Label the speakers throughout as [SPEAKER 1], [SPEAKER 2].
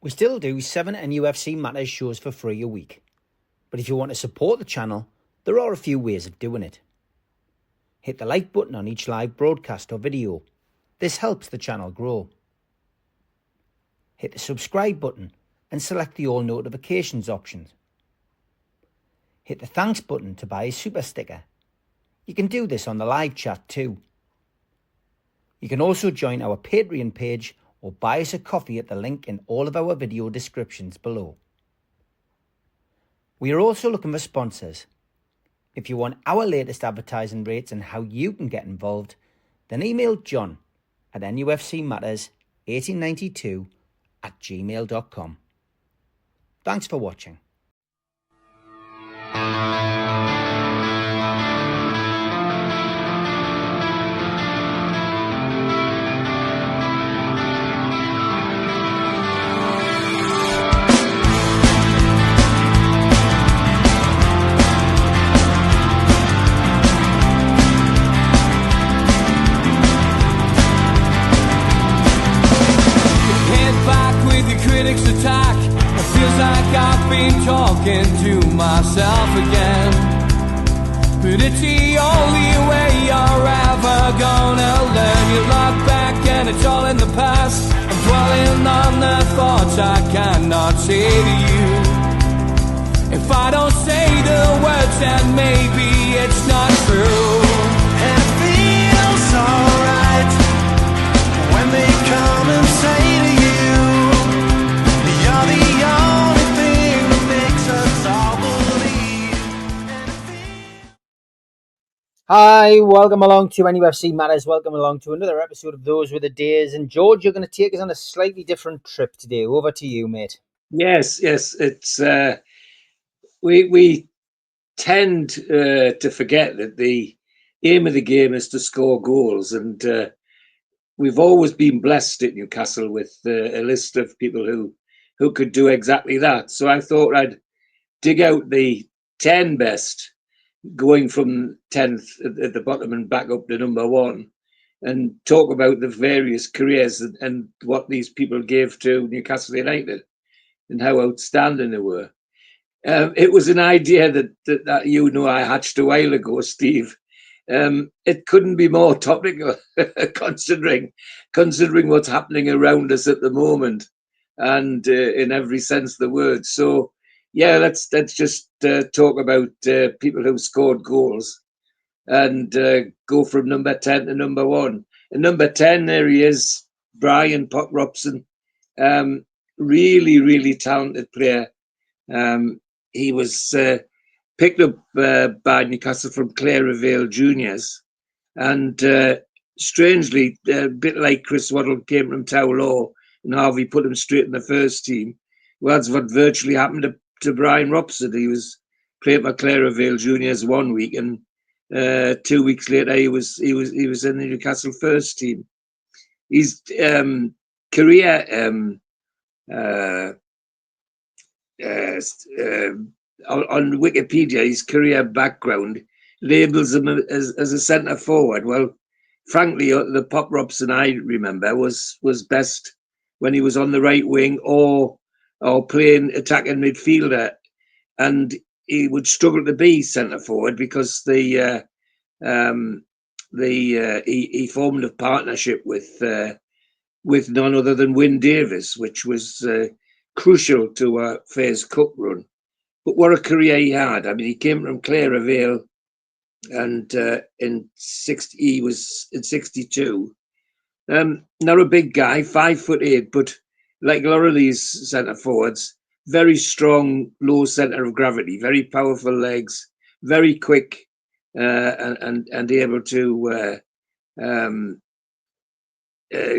[SPEAKER 1] We still do 7 NUFC Matters shows for free a week. But if you want to support the channel, there are a few ways of doing it. Hit the like button on each live broadcast or video. This helps the channel grow. Hit the subscribe button and select the all notifications option. Hit the thanks button to buy a super sticker. You can do this on the live chat too. You can also join our Patreon page or buy us a coffee at the link in all of our video descriptions below. We are also looking for sponsors. If you want our latest advertising rates and how you can get involved, then email John at nufcmatters1892@gmail.com. Thanks for watching.
[SPEAKER 2] Critics attack. It feels like I've been talking to myself again. But it's the only way you're ever gonna learn. You look back and it's all in the past. I'm dwelling on the thoughts I cannot say to you. If I don't say the words, then maybe it's not true.
[SPEAKER 3] And it feels alright when they come and say to you, you're the only thing that makes us all believe.
[SPEAKER 1] Hi, welcome along to NUFC Matters. Welcome along to another episode of Those Were the Days. And George, you're going to take us on a slightly different trip today. Over to you, mate.
[SPEAKER 4] Yes. It's we tend to forget that the aim of the game is to score goals, and we've always been blessed at Newcastle with a list of people who could do exactly that. So I thought I'd dig out the 10 best, going from 10th at the bottom and back up to number 1, and talk about the various careers and what these people gave to Newcastle United and how outstanding they were. It was an idea that I hatched a while ago, Steve. It couldn't be more topical, considering what's happening around us at the moment, and in every sense of the word. So, yeah, let's just talk about people who scored goals, and go from number 10 to number 1. And number 10, there he is, Brian Pop Robson. Really, really talented player. He was picked up by Newcastle from Clara Vale Juniors, and strangely, a bit like Chris Waddle came from Tower Law, and Harvey put him straight in the first team. Well, that's what virtually happened to Brian Robson. He was playing for Clara Vale Juniors 1 week, and 2 weeks later he was in the Newcastle first team. His career on Wikipedia, his career background labels him as a centre forward. Well, frankly, the Pop Robson I remember was best when he was on the right wing or playing attacking midfielder, and he would struggle to be centre forward because he formed a partnership with none other than Wyn Davies, which was crucial to a FACup run. But what a career he had! I mean, he came from Clara Vale, and he was in 62. Not a big guy, 5'8", but like a lot of these centre forwards, very strong, low centre of gravity, very powerful legs, very quick, and able to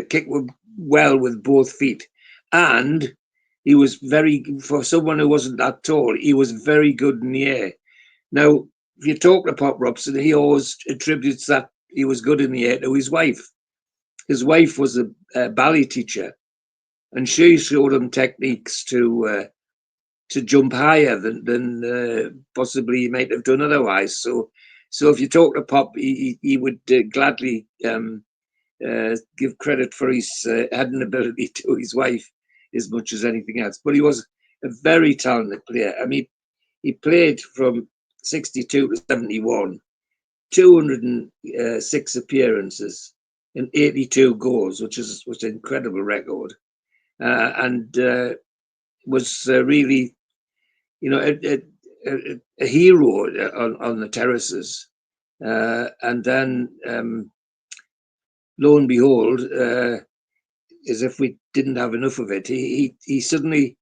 [SPEAKER 4] kick well with both feet. And he was for someone who wasn't that tall, he was very good in the air. Now, if you talk to Pop Robson, he always attributes that he was good in the air to his wife. His wife was a ballet teacher, and she showed him techniques to jump higher than possibly he might have done otherwise. So if you talk to Pop, he would gladly give credit for his heading ability to his wife. as much as anything else. But he was a very talented player. I mean, he played from 62 to 71, 206 appearances and 82 goals, which is an incredible record, and was really, a hero on the terraces. And then, lo and behold, as if we didn't have enough of it, he suddenly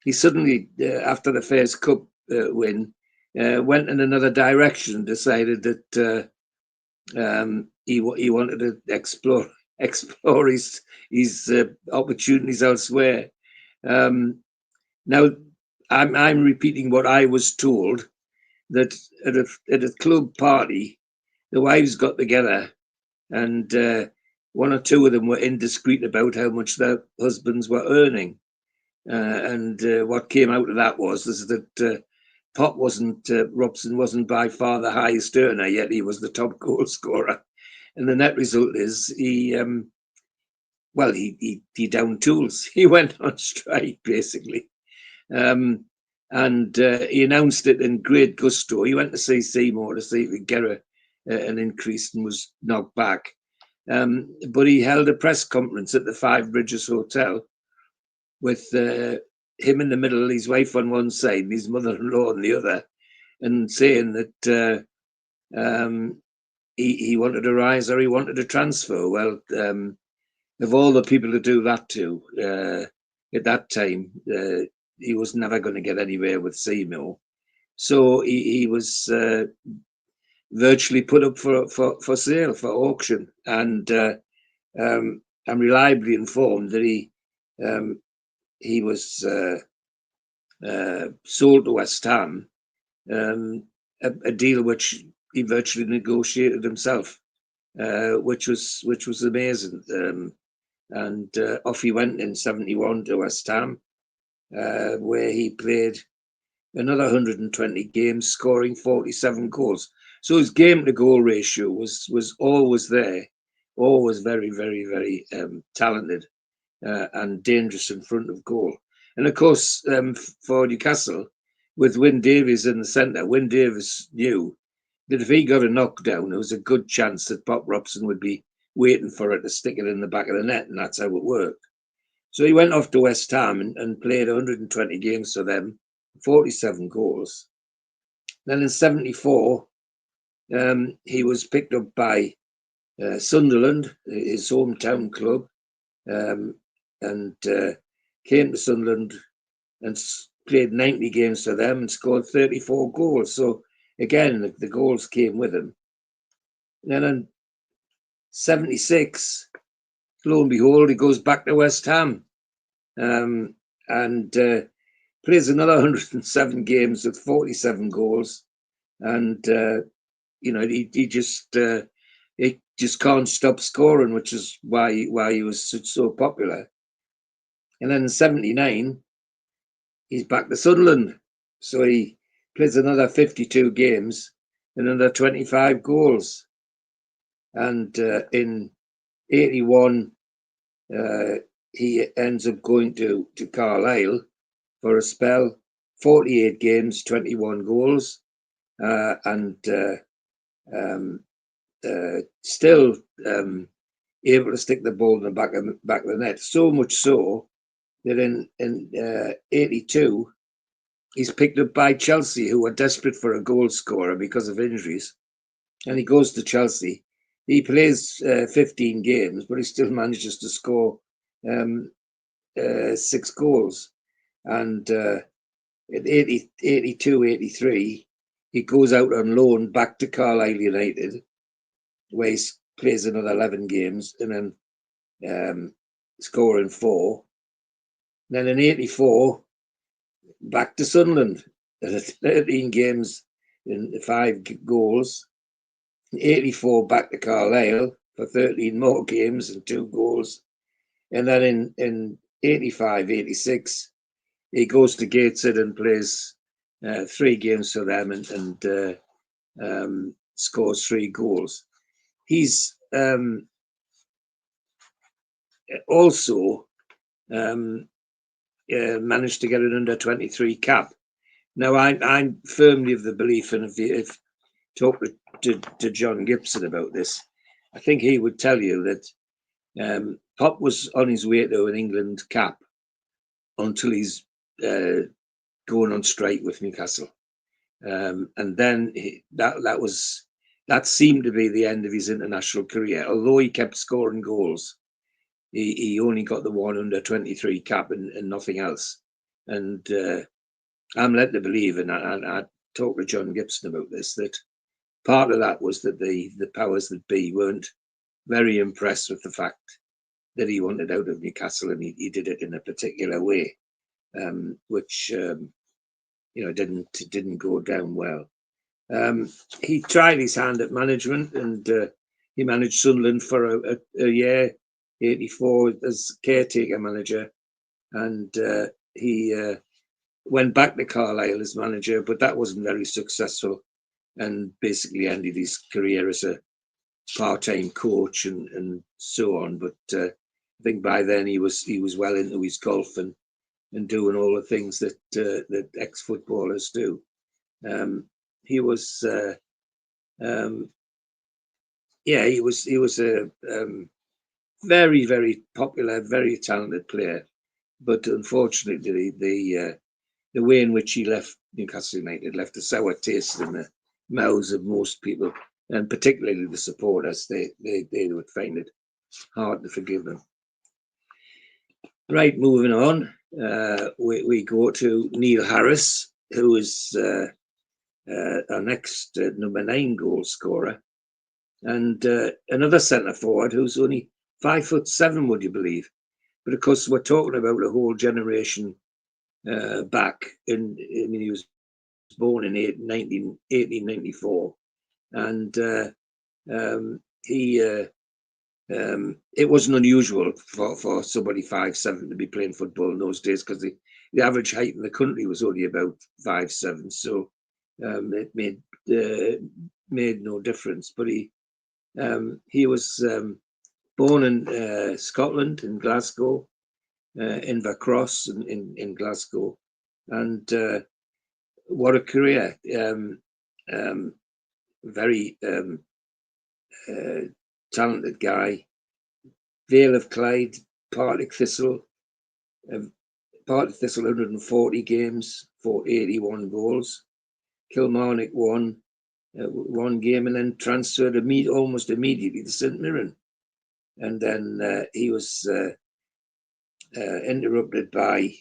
[SPEAKER 4] after the FACup win, went in another direction. Decided that he wanted to explore his opportunities elsewhere. Now, I'm repeating what I was told, that at a club party, the wives got together, and one or two of them were indiscreet about how much their husbands were earning. And what came out of that was that Robson wasn't by far the highest earner, yet he was the top goal scorer. And the net result is he downed tools. He went on strike, basically. And he announced it in great gusto. He went to see Seymour to see if he could get an increase, and was knocked back. But he held a press conference at the Five Bridges Hotel with him in the middle, his wife on one side, and his mother-in-law on the other, and saying that he wanted a rise or he wanted a transfer. Well, of all the people to do that to at that time, he was never going to get anywhere with Seymour. So he was virtually put up for sale, for auction. And I'm reliably informed that he was sold to West Ham, a deal which he virtually negotiated himself, which was amazing. And off he went in 71 to West Ham, where he played another 120 games, scoring 47 goals. So his game to goal ratio was always there, always very, very, very talented and dangerous in front of goal. And of course, for Newcastle, with Wyn Davies in the centre, Wyn Davies knew that if he got a knockdown, there was a good chance that Bob Robson would be waiting for it to stick it in the back of the net, and that's how it worked. So he went off to West Ham and played 120 games for them, 47 goals. Then in 74, he was picked up by Sunderland, his hometown club, and came to Sunderland and played 90 games for them and scored 34 goals. So again, the goals came with him. And then in 76, lo and behold, he goes back to West Ham and plays another 107 games with 47 goals. And, he just can't stop scoring, which is why he was so popular. And then in 79, he's back to Sunderland. So he plays another 52 games and another 25 goals. And in 81, he ends up going to Carlisle for a spell, 48 games, 21 goals, and still able to stick the ball in the back of the net. So much so that in 82, he's picked up by Chelsea, who were desperate for a goal scorer because of injuries. And he goes to Chelsea. He plays 15 games, but he still manages to score 6 goals. And in 82, 83, he goes out on loan back to Carlisle United, where he plays another 11 games and then scoring 4. Then in 84, back to Sunderland, 13 games and 5 goals. In 84, back to Carlisle for 13 more games and 2 goals. And then in 85, 86, he goes to Gateshead and plays 3 games for them and scores 3 goals. He's also managed to get an under-23 cap. Now, I'm firmly of the belief, and if you talk to John Gibson about this, I think he would tell you that Pop was on his way to an England cap until he's going on strike with Newcastle. And then that seemed to be the end of his international career. Although he kept scoring goals, he only got the one under-23 cap and nothing else. And I'm led to believe, and I talked to John Gibson about this, that part of that was that the powers that be weren't very impressed with the fact that he wanted out of Newcastle, and he did it in a particular way, which didn't go down well. He tried his hand at management, and he managed Sunderland for a year, 84, as caretaker manager, and he went back to Carlisle as manager, but that wasn't very successful, and basically ended his career as a part-time coach and so on. But I think by then he was well into his golf and doing all the things that ex-footballers do. He was a very, very popular, very talented player, but unfortunately the way in which he left Newcastle United left a sour taste in the mouths of most people, and particularly the supporters. They would find it hard to forgive him. Right, moving on, we go to Neil Harris, who is our next number 9 goal scorer, and another centre forward who's only 5'7", would you believe? But of course, we're talking about a whole generation back. He was born in 1894, and it wasn't unusual for somebody 5'7" to be playing football in those days, because the average height in the country was only about 5'7", so it made no difference. But he was born in Scotland, in Glasgow, in Cross in Glasgow, and what a career! Very talented guy. Vale of Clyde, Partick Thistle, 140 games for 81 goals. Kilmarnock won one game, and then transferred almost immediately to St Mirren, and then he was interrupted by,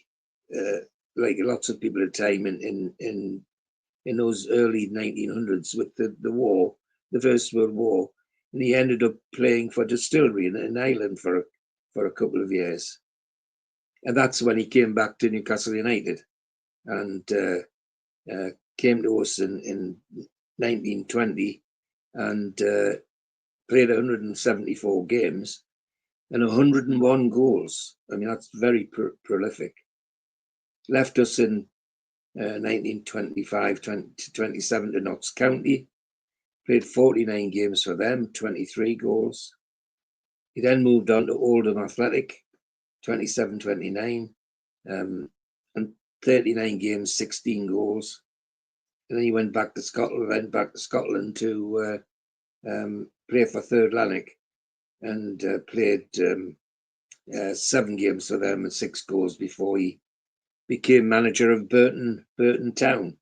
[SPEAKER 4] like lots of people at the time in those early 1900s, with the war, the First World War, and he ended up playing for Distillery in Ireland for a couple of years, and that's when he came back to Newcastle United, and came to us in 1920, and played 174 games and 101 goals. I mean, that's very prolific. Left us in 1925-27 to Notts County. Played 49 games for them, 23 goals. He then moved on to Oldham Athletic, 27-29, and 39 games, 16 goals. And then he went back to Scotland, to play for Third Lanark, and played 7 games for them and 6 goals before he became manager of Burton Town,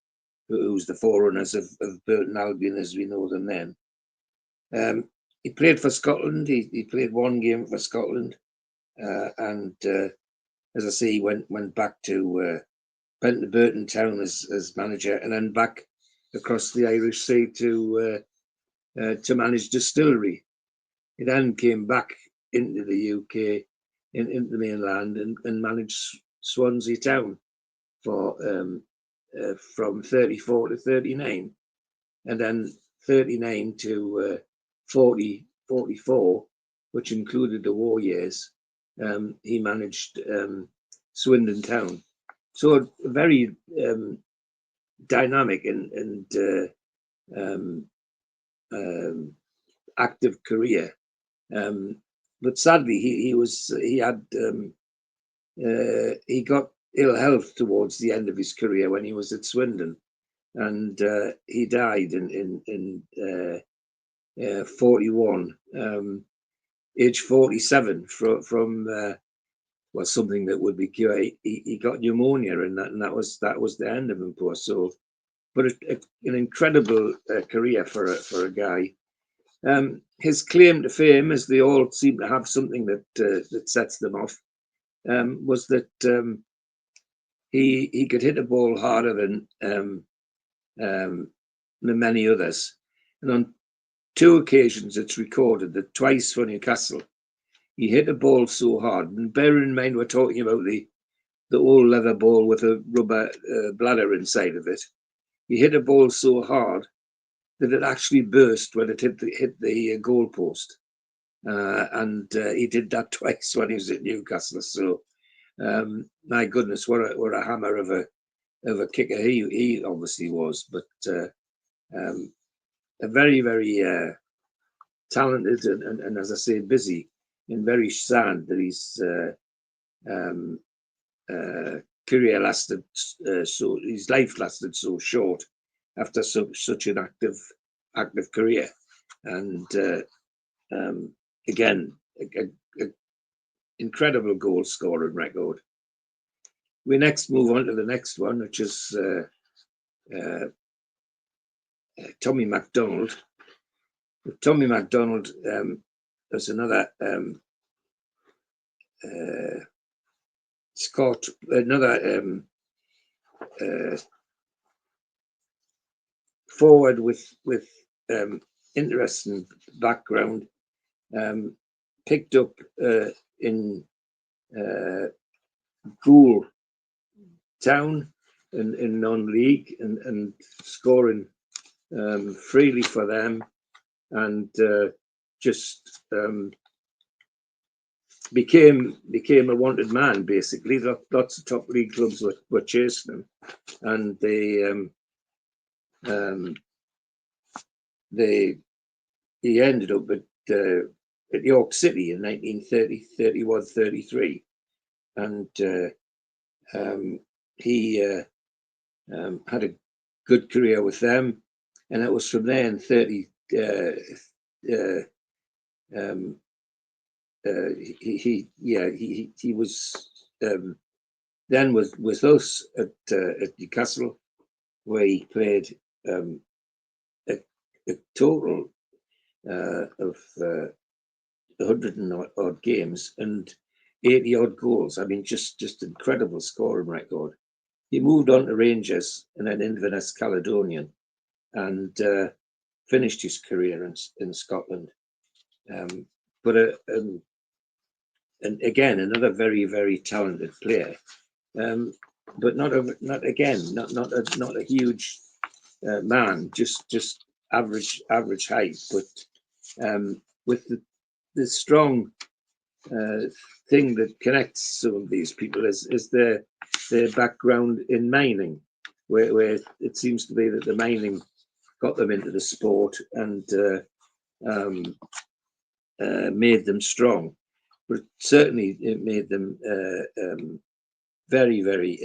[SPEAKER 4] who's the forerunners of Burton Albion as we know them then. He played for Scotland. He played 1 game for Scotland, and as I say, he went back to Burton Town as manager, and then back across the Irish Sea to manage Distillery. He then came back into the UK, into the mainland, and managed Swansea Town for from 34 to 39, and then 39 to 44, which included the war years. He managed Swindon Town. So a very dynamic and active career. But sadly, he got ill health towards the end of his career when he was at Swindon, and he died in 41, age 47, from well, something that would be cured. He got pneumonia, and that was the end of him, poor soul. But an incredible career for a guy. His claim to fame, as they all seem to have something that sets them off, was that he could hit a ball harder than many others. And on 2 occasions, it's recorded that twice for Newcastle, he hit a ball so hard. And bear in mind, we're talking about the old leather ball with a rubber bladder inside of it. He hit a ball so hard that it actually burst when it hit the goal post. And he did that twice when he was at Newcastle. So, my goodness, what a hammer of a kicker he obviously was. But a very, very talented and, as I say, busy, and very sad that his career lasted so his life lasted so short after such an active career. And again, a incredible goal scoring record. We next move on to the next one, which is Tommy MacDonald. Tommy MacDonald was another Scott, another forward with interesting background. Picked up in Goole Town in non-league and scoring freely for them, and just became a wanted man, basically. Lots of top league clubs were chasing him, and he ended up at York City in 1930, 31, 33, and he had a good career with them, and it was from there in 30. He was then with us at Newcastle, where he played a total of 100 and odd games and 80 odd goals. I mean, just incredible scoring record. He moved on to Rangers and then Inverness Caledonian, and finished his career in Scotland. But and again, another very, very talented player, but not a huge man, just average height, but with the strong thing that connects some of these people is their background in mining, where it seems to be that the mining got them into the sport and made them strong. But certainly it made them very, very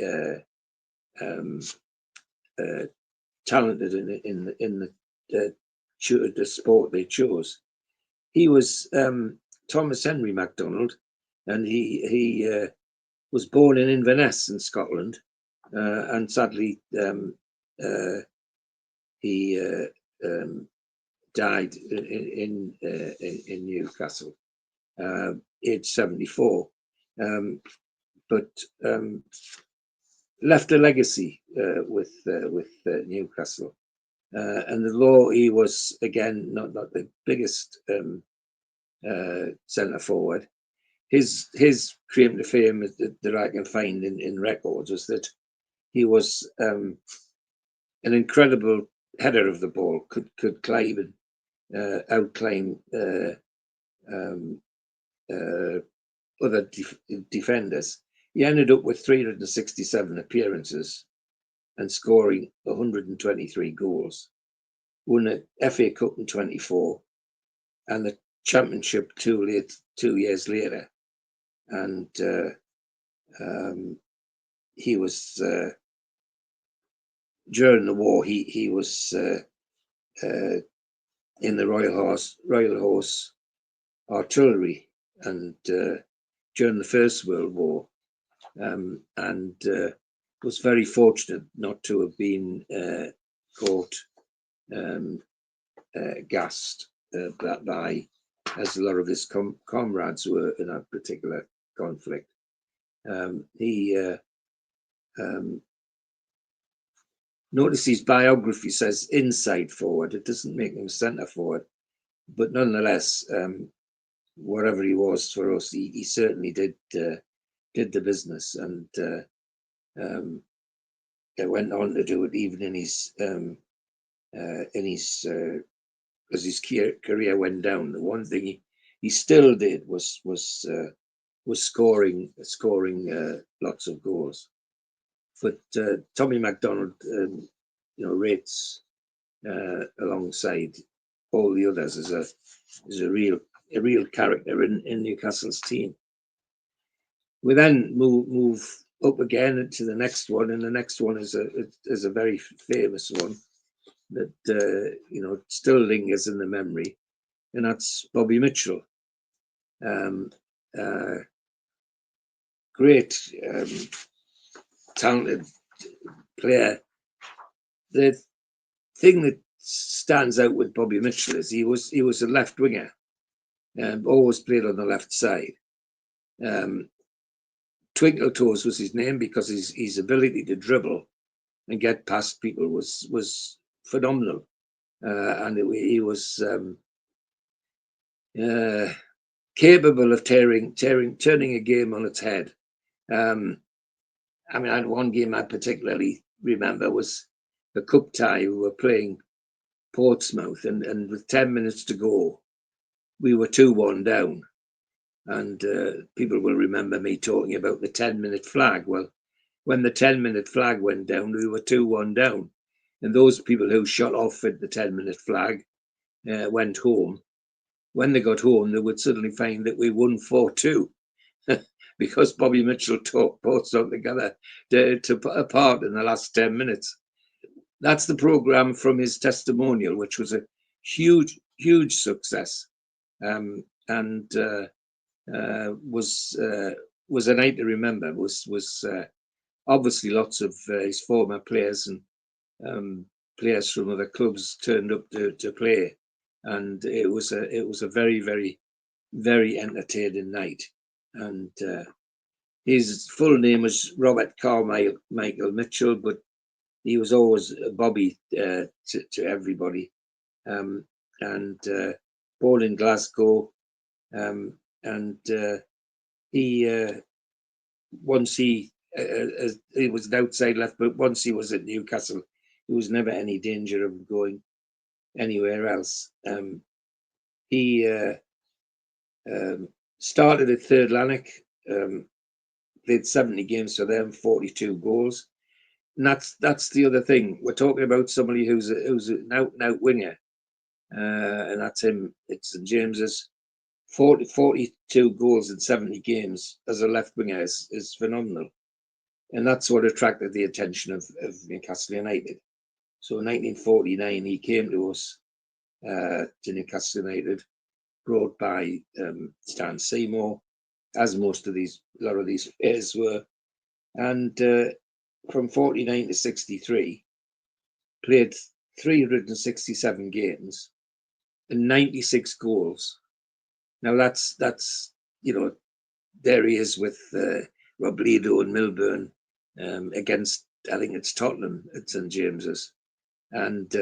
[SPEAKER 4] talented in the sport they chose. He was Thomas Henry MacDonald, and he was born in Inverness in Scotland, and sadly he died in Newcastle, age 74, but left a legacy with Newcastle. And although he was, again, not the biggest centre forward, his claim to fame that I can find in records was that he was an incredible header of the ball, could climb and outclimb other defenders. He ended up with 367 appearances and scoring 123 goals. Won a FACup in 24 and the championship 2 years later. And he was during the war. He was in the Royal Horse Artillery, and during the First World War, and was very fortunate not to have been caught, gassed by, as a lot of his comrades were in that particular conflict. He notice his biography says inside forward. It doesn't make him centre forward, but nonetheless, whatever he was for us, he certainly did the business, and went on to do it even in his as his career went down. The one thing he still did was scoring lots of goals. But Tommy MacDonald, rates alongside all the others as a real character in Newcastle's team. We then move up again to the next one, and the next one is a very famous one that still lingers in the memory, and that's Bobby Mitchell. Great, talented player. The thing that stands out with Bobby Mitchell is he was a left winger, and always played on the left side. Twinkle Toes was his name because his ability to dribble and get past people was phenomenal, and he was capable of turning a game on its head. I had one game I particularly remember was the cup tie. We were playing Portsmouth, and with 10 minutes to go, we were 2-1 down. And people will remember me talking about the 10-minute flag. Well, when the 10-minute flag went down, we were 2-1 down. And those people who shot off at the 10-minute flag went home. When they got home, they would suddenly find that we won 4-2 because Bobby Mitchell taught Portsmouth together to put apart in the last 10 minutes. That's the programme from his testimonial, which was a huge success, and was a night to remember. Was obviously lots of his former players and players from other clubs turned up to play, and it was a very, very, very entertaining night. And his full name was Robert Carmichael Mitchell, but he was always Bobby to everybody. And born in Glasgow, and he once he was an outside left, but once he was at Newcastle, there was never any danger of going anywhere else. He started at Third Lanark, played 70 games for them, 42 goals. And that's the other thing. We're talking about somebody who's an out winger, and that's him. It's St James's. 42 goals in 70 games as a left winger is phenomenal, and that's what attracted the attention of Newcastle United. So in 1949 he came to us, to Newcastle United, brought by Stan Seymour, as a lot of these players were, and from 49 to 63 played 367 games and 96 goals. Now that's there he is with Robledo and Milburn against, I think it's Tottenham at St James's, and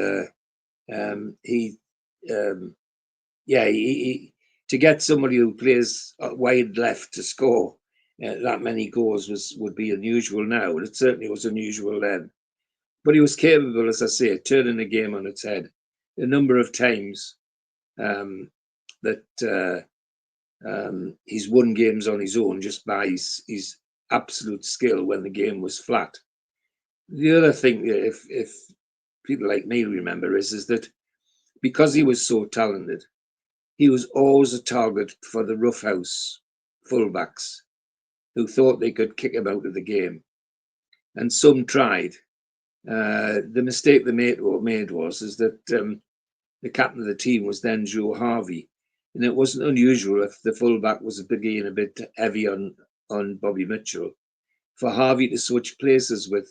[SPEAKER 4] he to get somebody who plays wide left to score that many goals would be unusual now, and it certainly was unusual then. But he was capable, as I say, of turning the game on its head a number of times. That he's won games on his own just by his absolute skill when the game was flat. The other thing, if people like me remember, is that because he was so talented, he was always a target for the roughhouse fullbacks who thought they could kick him out of the game. and some tried. The mistake they made was that the captain of the team was then Joe Harvey, and it wasn't unusual if the fullback was being a bit heavy on Bobby Mitchell for Harvey to switch places with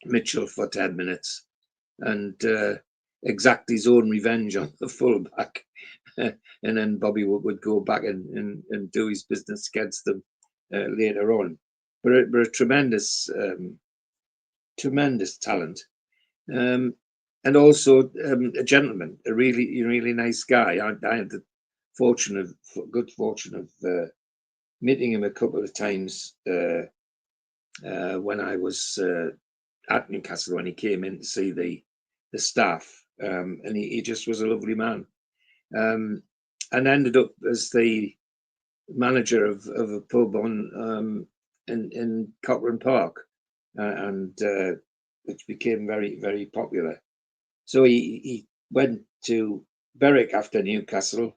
[SPEAKER 4] Mitchell for 10 minutes and exact his own revenge on the fullback. And then Bobby would go back and do his business against them later on. But a tremendous talent. And also a gentleman, a really nice guy. I had the good fortune of meeting him a couple of times when I was at Newcastle when he came in to see the staff, and he just was a lovely man, and ended up as the manager of a pub in Cochrane Park, and which became very popular. So he went to Berwick after Newcastle,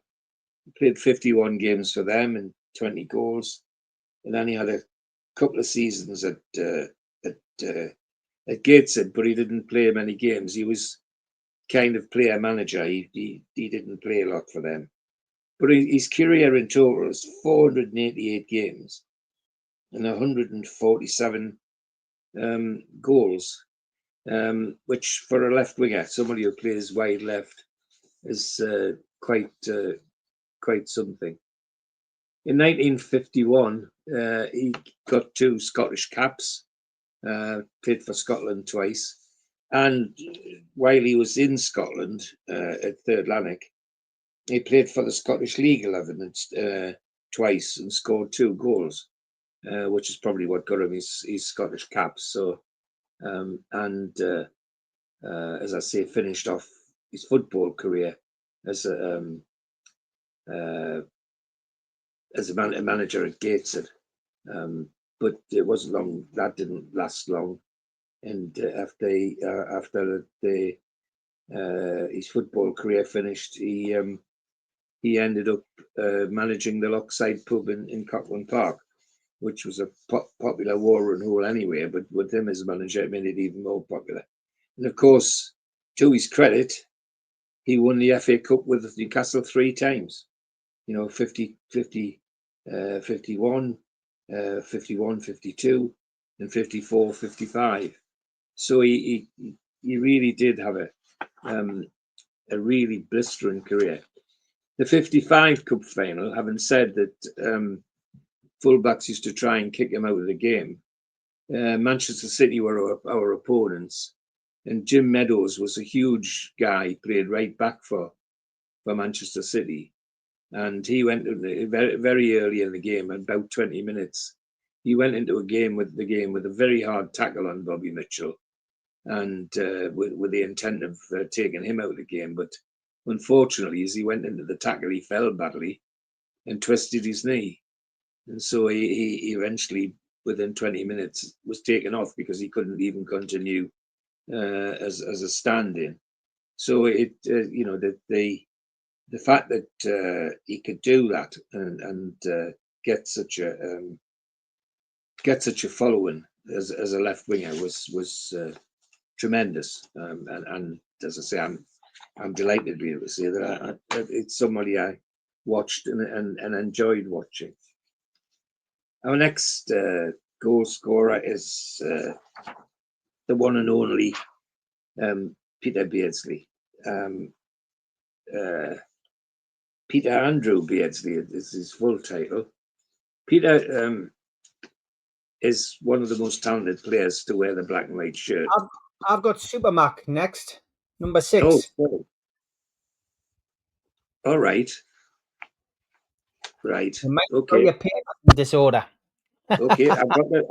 [SPEAKER 4] played 51 games for them and 20 goals, and then he had a couple of seasons at Gateshead, but he didn't play many games. He was kind of player manager. He didn't play a lot for them. But his career in total is 488 games and 147 goals, which for a left winger, somebody who plays wide left, is quite something. In 1951, he got 2 Scottish caps, played for Scotland twice, and while he was in Scotland at Third Lanark, he played for the Scottish League 11 twice and scored 2 goals, which is probably what got him his Scottish caps. So, as I say, finished off his football career as a manager at Gateshead. But it wasn't long. That didn't last long. And after his football career finished, he ended up managing the Lochside pub in Cochrane Park, which was a popular watering hole anyway. But with him as manager, it made it even more popular. And of course, to his credit, he won the FACup with Newcastle 3 times. 50, 50, 51, 51, 52, and 54, 55. So he really did have a really blistering career. The 55 Cup final, having said that fullbacks used to try and kick him out of the game, Manchester City were our opponents, and Jim Meadows was a huge guy, played right back for Manchester City. And he went very early in the game, about 20 minutes. He went into the game with a very hard tackle on Bobby Mitchell, and with the intent of taking him out of the game. But unfortunately, as he went into the tackle, he fell badly and twisted his knee, and so he eventually, within 20 minutes, was taken off because he couldn't even continue as a stand-in. So the fact that he could do that and get such a following as a left winger was tremendous. And as I say, I'm delighted to be able to say that it's somebody I watched and enjoyed watching. Our next goal scorer is the one and only Peter Beardsley. Peter Andrew Beardsley is his full title. Peter is one of the most talented players to wear the black and white shirt.
[SPEAKER 1] I've got Supermac next, number 6.
[SPEAKER 4] Oh, sorry. All right. Right.
[SPEAKER 1] You might
[SPEAKER 4] Okay.
[SPEAKER 1] your paper disorder.
[SPEAKER 4] Okay. I've got it.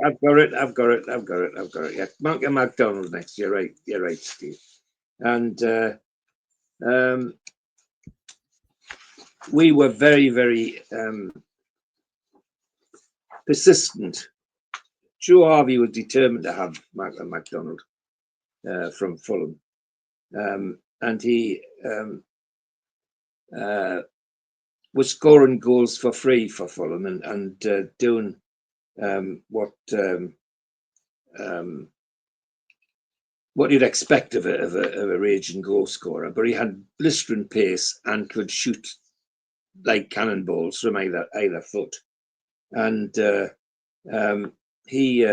[SPEAKER 4] Yeah. Malcolm MacDonald next. You're right, Steve. And we were very persistent. Joe Harvey was determined to have Malcolm MacDonald from Fulham, and he was scoring goals for free for Fulham and doing what what you'd expect of a raging goal scorer, but he had blistering pace and could shoot like cannonballs from either foot. And he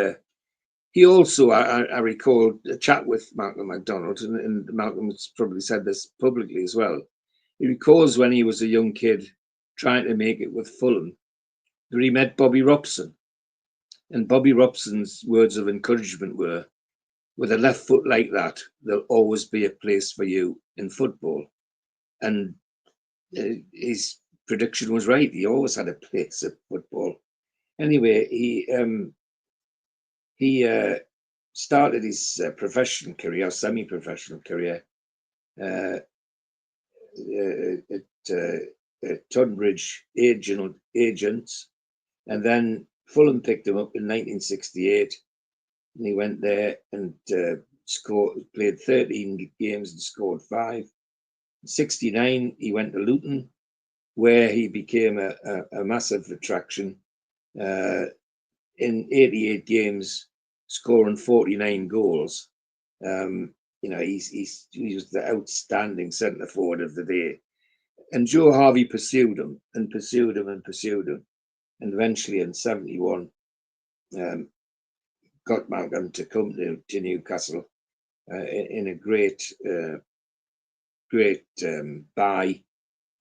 [SPEAKER 4] also, I recall a chat with Malcolm MacDonald, and Malcolm's probably said this publicly as well. He recalls when he was a young kid trying to make it with Fulham, that he met Bobby Robson. And Bobby Robson's words of encouragement were, with a left foot like that, there'll always be a place for you in football. And his prediction was right. He always had a place at football. Anyway, he started his professional career, semi-professional career, at Tunbridge Agents, and then Fulham picked him up in 1968, and he went there and played 13 games and scored 5. In 69, he went to Luton, where he became a massive attraction. In 88 games, scoring 49 goals. He was the outstanding centre forward of the day. And Joe Harvey pursued him and pursued him and pursued him. And eventually in 71, got Malcolm to come to Newcastle in a great buy.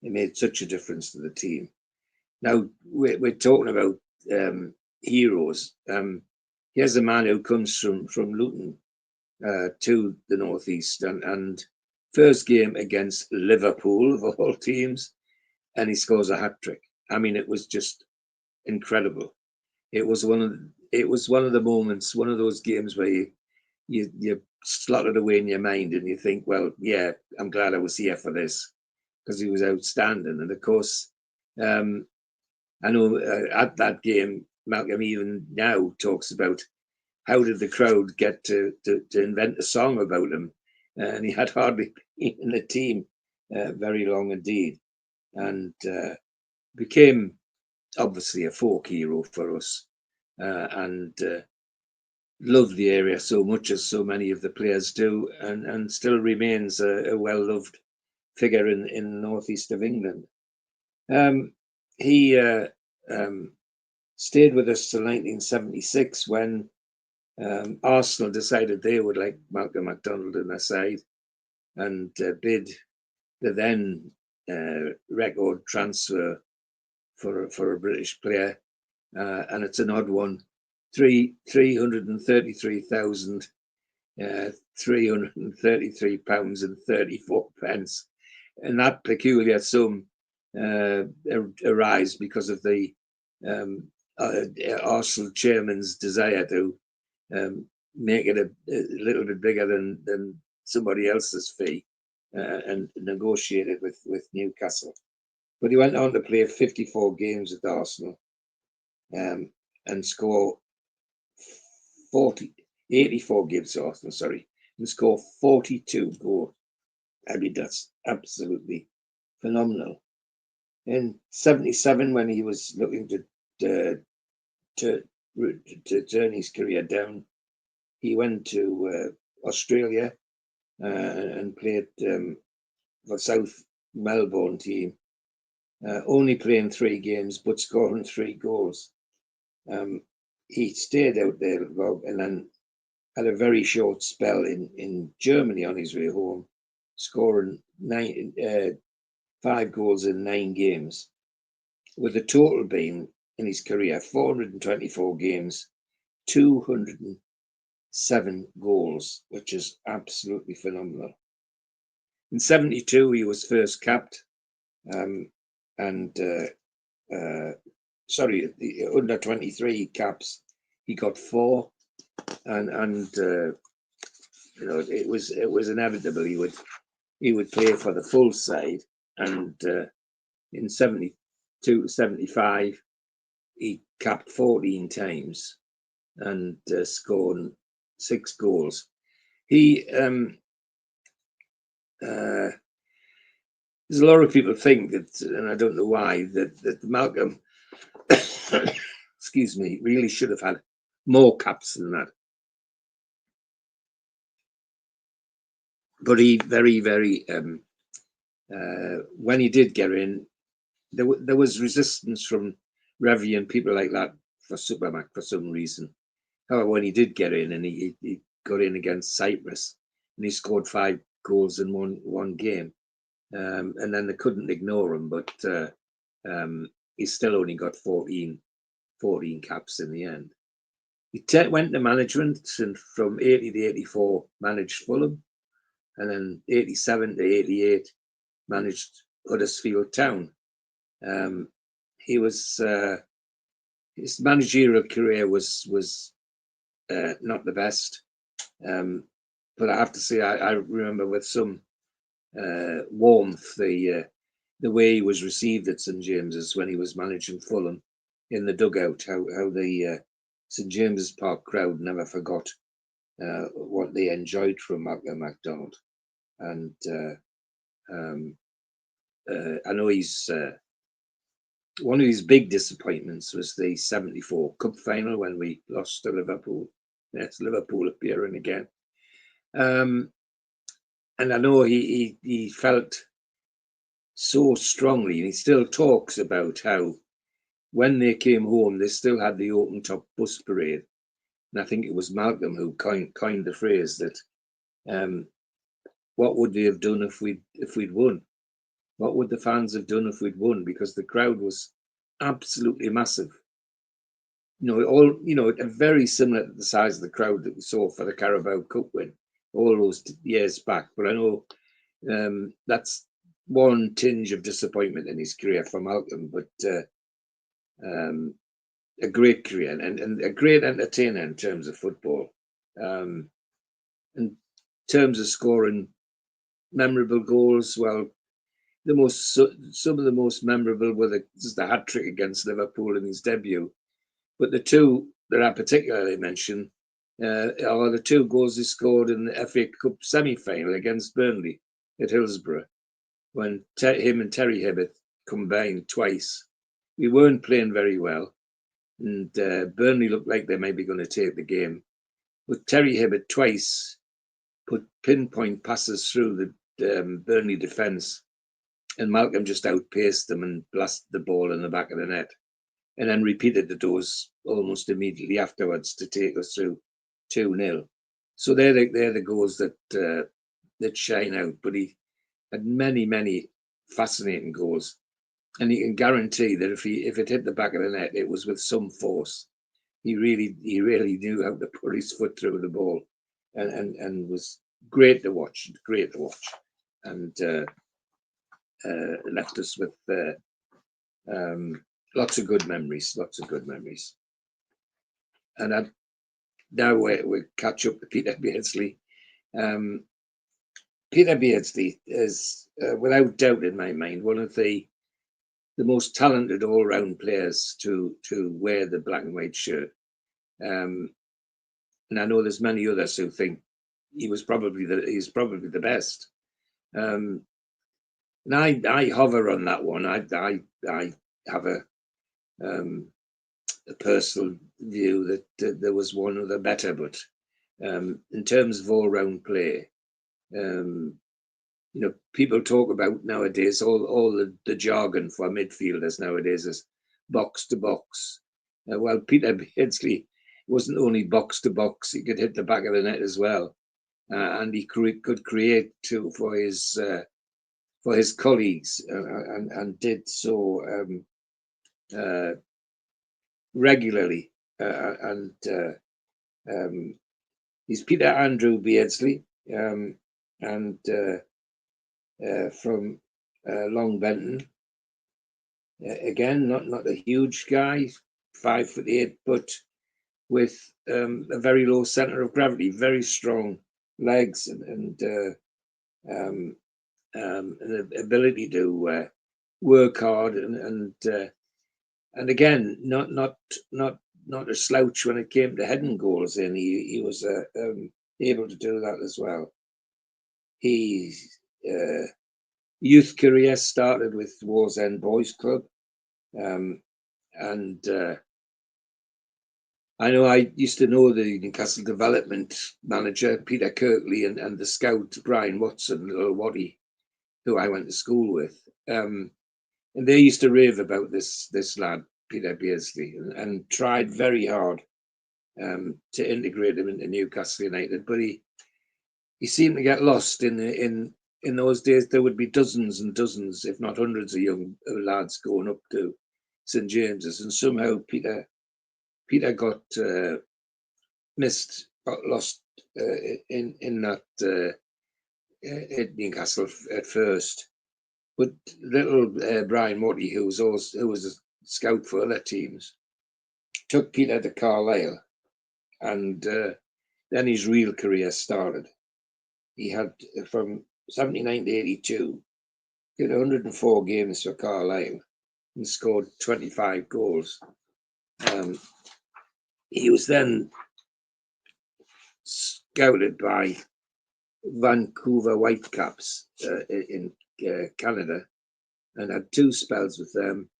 [SPEAKER 4] It made such a difference to the team. Now, we're talking about heroes. Here's a man who comes from Luton to the Northeast, and first game against Liverpool of all teams, and he scores a hat-trick. I mean, it was just incredible. It was one of the moments, one of those games where you slot it away in your mind and you think, well, yeah, I'm glad I was here for this, because he was outstanding. And of course, I know at that game, Malcolm even now talks about how did the crowd get to invent a song about him, and he had hardly been in the team very long indeed, and became obviously a folk hero for us, and loved the area so much, as so many of the players do, and still remains a well-loved figure in the northeast of England. He stayed with us till 1976, when Arsenal decided they would like Malcolm MacDonald in their side, and bid the then record transfer for a British player, and it's an odd one, £333,333.34, and that peculiar sum arise because of the Arsenal chairman's desire to make it a little bit bigger than somebody else's fee, and negotiate it with Newcastle. But he went on to play 54 games at Arsenal, and score 84 games at Arsenal, and score 42 goals. I mean, that's absolutely phenomenal. In 77, when he was looking to turn his career down, he went to Australia and played for South Melbourne team, only playing 3 games but scoring 3 goals. He stayed out there, Rob, and then had a very short spell in Germany on his way home, scoring 5 goals in 9 games, with a total being in his career 424 games, 207 goals, which is absolutely phenomenal. In 72, he was first capped, the under 23 caps, he got 4, and it was inevitable he would play for the full side, and in 72 to 75, he capped 14 times and scored 6 goals. He there's a lot of people think that, and I don't know why, that Malcolm, excuse me, really should have had more caps than that. but he very when he did get in, there was resistance from Revy and people like that for Supermac for some reason. However, when he did get in, and he got in against Cyprus, and he scored 5 goals in one game, and then they couldn't ignore him. But he still only got 14 caps in the end. He went to management, and from 80 to 84 managed Fulham, and then 87 to 88 managed Huddersfield Town. He was his managerial career was not the best, but I have to say I remember with some warmth the way he was received at St James's when he was managing Fulham in the dugout. How the St James's Park crowd never forgot what they enjoyed from Malcolm MacDonald, and I know he's. One of his big disappointments was the 74 Cup final when we lost to Liverpool. Yes, Liverpool appearing again. And I know he felt so strongly, and he still talks about how when they came home, they still had the open top bus parade. And I think it was Malcolm who coined the phrase that what would they have done if we'd won? What would the fans have done if we'd won? Because the crowd was absolutely massive. Very similar to the size of the crowd that we saw for the Carabao Cup win all those years back. But I know that's one tinge of disappointment in his career for Malcolm, but a great career and a great entertainer in terms of football. In terms of scoring memorable goals, well, some of the most memorable were the hat trick against Liverpool in his debut. But the two that I particularly mention are the 2 goals he scored in the FACup semi-final against Burnley at Hillsborough, when him and Terry Hibbert combined twice. We weren't playing very well, and Burnley looked like they might be going to take the game. But Terry Hibbert twice put pinpoint passes through the Burnley defence, and Malcolm just outpaced them and blasted the ball in the back of the net, and then repeated the dose almost immediately afterwards to take us through 2-0. So they're the goals that shine out. But he had many fascinating goals, and you can guarantee that if it hit the back of the net, it was with some force. He really knew how to put his foot through the ball, and was great to watch, and left us with lots of good memories. And now we catch up to Peter Beardsley. Peter Beardsley is, without doubt in my mind, one of the most talented all-round players to wear the black and white shirt. And I know there's many others who think he's probably the best. And I hover on that one. I have a personal view that there was one other better, but in terms of all-round play, people talk about nowadays all the jargon for midfielders nowadays is box to box. Well, Peter Beardsley wasn't only box to box; he could hit the back of the net as well, and he could create too for his colleagues, and did so regularly. He's Peter Andrew Beardsley, and from Long Benton. Again, not a huge guy, 5'8", but with a very low center of gravity, very strong legs, and an ability to work hard, and again, not a slouch when it came to heading goals. And he was able to do that as well. His youth career started with Wallsend Boys Club, and I know I used to know the Newcastle development manager, Peter Kirkley, and the scout, Brian Watson, little Waddy, who I went to school with. And they used to rave about this lad, Peter Beardsley, and tried very hard to integrate him into Newcastle United. But he seemed to get lost in those days. There would be dozens and dozens, if not hundreds, of young lads going up to St James's, and somehow Peter got lost in that at Newcastle at first. But little Brian Watty, who was a scout for other teams, took Peter to Carlisle, and then his real career started. He had from 79 to 82, he had 104 games for Carlisle and scored 25 goals. He was then scouted by Vancouver Whitecaps in Canada, and had 2 spells with them.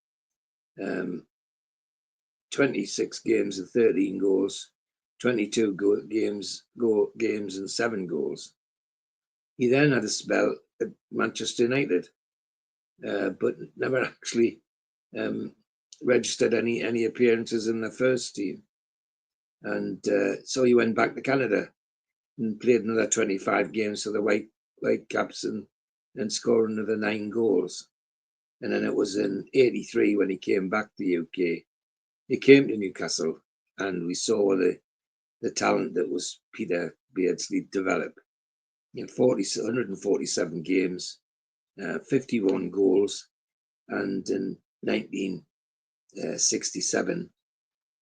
[SPEAKER 4] 26 games and 13 goals, 22 games and 7 goals. He then had a spell at Manchester United, but never actually registered any appearances in the first team. And so he went back to Canada and played another 25 games for the Whitecaps and scored another 9 goals. And then it was in 83 when he came back to the UK. He came to Newcastle, and we saw the talent that was Peter Beardsley develop. In 147 games, 51 goals, and in 1967,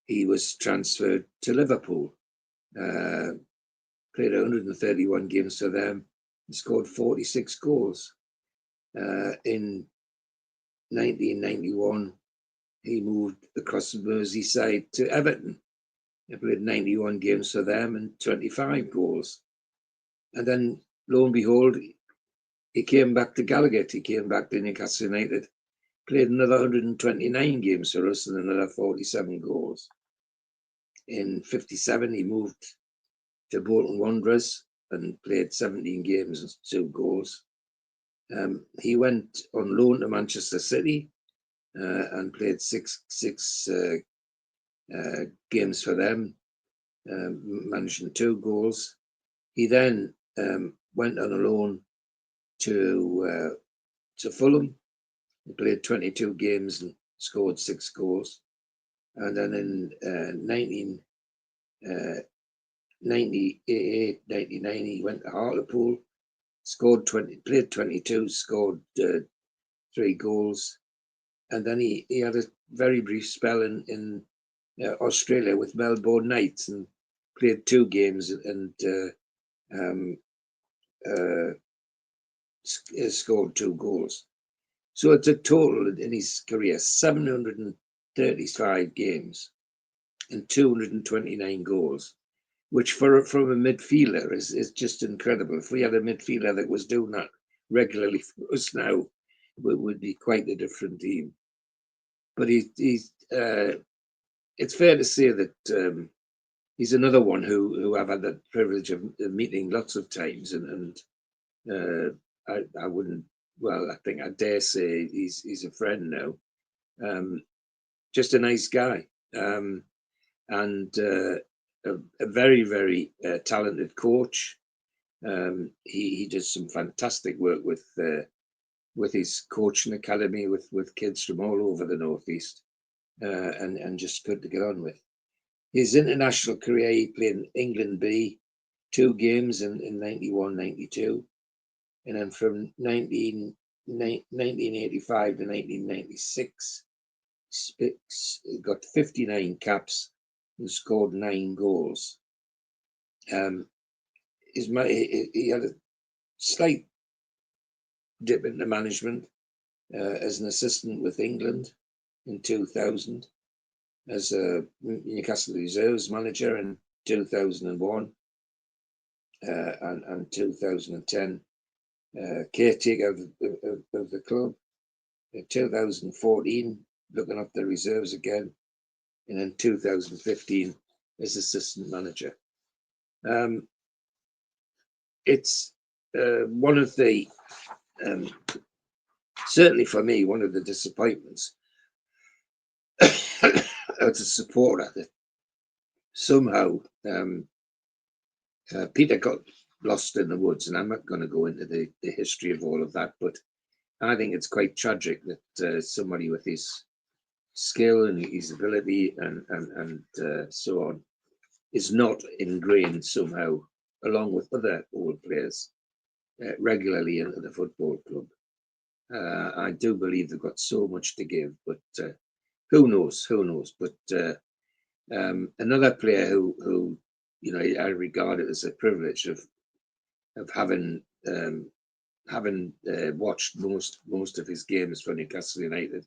[SPEAKER 4] he was transferred to Liverpool. Played 131 games for them and scored 46 goals. In 1991, he moved across the Merseyside to Everton. He played 91 games for them and 25 goals. And then, lo and behold, he came back to Gallagher. He came back to Newcastle United, played another 129 games for us and another 47 goals. In 57, he moved to Bolton Wanderers and played 17 games and 2 goals. He went on loan to Manchester City and played six games for them, managing 2 goals. He then went on a loan to Fulham. He played 22 games and scored 6 goals. And then in 1998, 99, he went to Hartlepool, played 22, scored 3 goals. And then he had a very brief spell in Australia with Melbourne Knights and played 2 games and scored 2 goals. So it's a total in his career 735 games and 229 goals, which from a midfielder is just incredible. If we had a midfielder that was doing that regularly for us now, it would be quite a different team. But it's fair to say that he's another one who I've had the privilege of meeting lots of times, and I wouldn't. Well, I think I dare say he's a friend now. Just a nice guy, and a very, very talented coach. He does some fantastic work with his coaching academy with kids from all over the Northeast, and just good to get on with. His international career, he played in England B, 2 games in 91, 92. And then from 1985 to 1996, got 59 caps and scored 9 goals. He had a slight dip into management as an assistant with England in 2000, as a Newcastle Reserves manager in 2001 and 2010. Caretaker of the club. In 2014, looking up the reserves again, and in 2015, as assistant manager. It's one of the, certainly for me, one of the disappointments as a supporter that somehow Peter got lost in the woods, and I'm not going to go into the history of all of that, but I think it's quite tragic that somebody with his skill and his ability and so on is not ingrained somehow, along with other old players, regularly into the football club. I do believe they've got so much to give, but who knows? But another player who I regard it as a privilege of having watched most of his games for Newcastle United,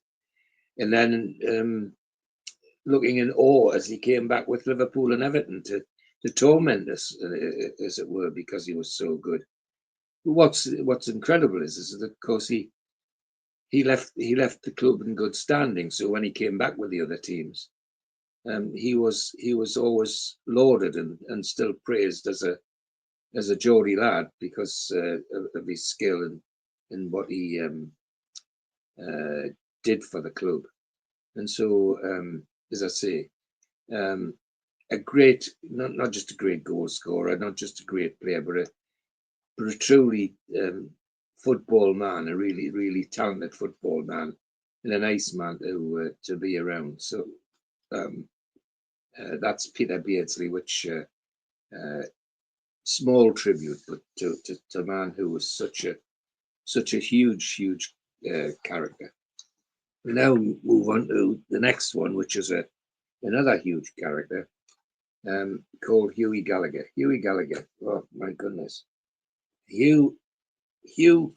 [SPEAKER 4] and then looking in awe as he came back with Liverpool and Everton to torment us, as it were, because he was so good. What's incredible is that, of course, he left the club in good standing. So when he came back with the other teams, he was always lauded and still praised as a Geordie lad because of his skill and what he did for the club. And so, as I say, a great, not just a great goal scorer, not just a great player, but a truly football man, a really, really talented football man, and a nice man to be around. So that's Peter Beardsley, which small tribute, but to a man who was such a huge character. We now move on to the next one, which is another huge character called Hughie Gallagher. Hughie Gallagher, oh my goodness. Hugh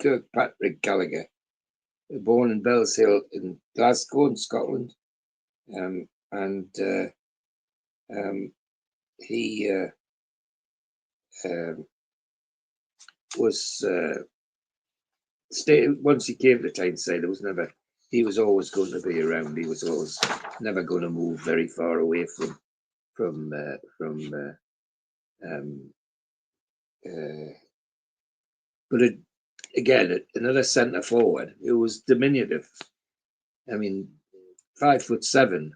[SPEAKER 4] Kirkpatrick Gallagher, born in Bells Hill in Glasgow in Scotland, and he was once he came to Tyneside, he was always going to be around. He was always never going to move very far away from but again, another centre forward who was diminutive. I mean, 5'7",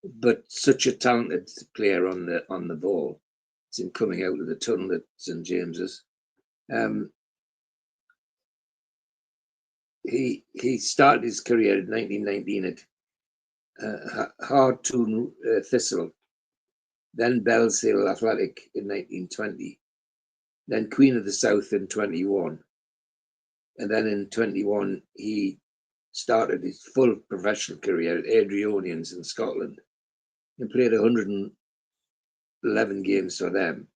[SPEAKER 4] but such a talented player on the ball. It's him coming out of the tunnel at St James's. He started his career in 1919 at Hartoon Thistle, then Bells Hill Athletic in 1920, then Queen of the South in 21, and then in 21 he started his full professional career at Adrionians in Scotland and played 111 games for them,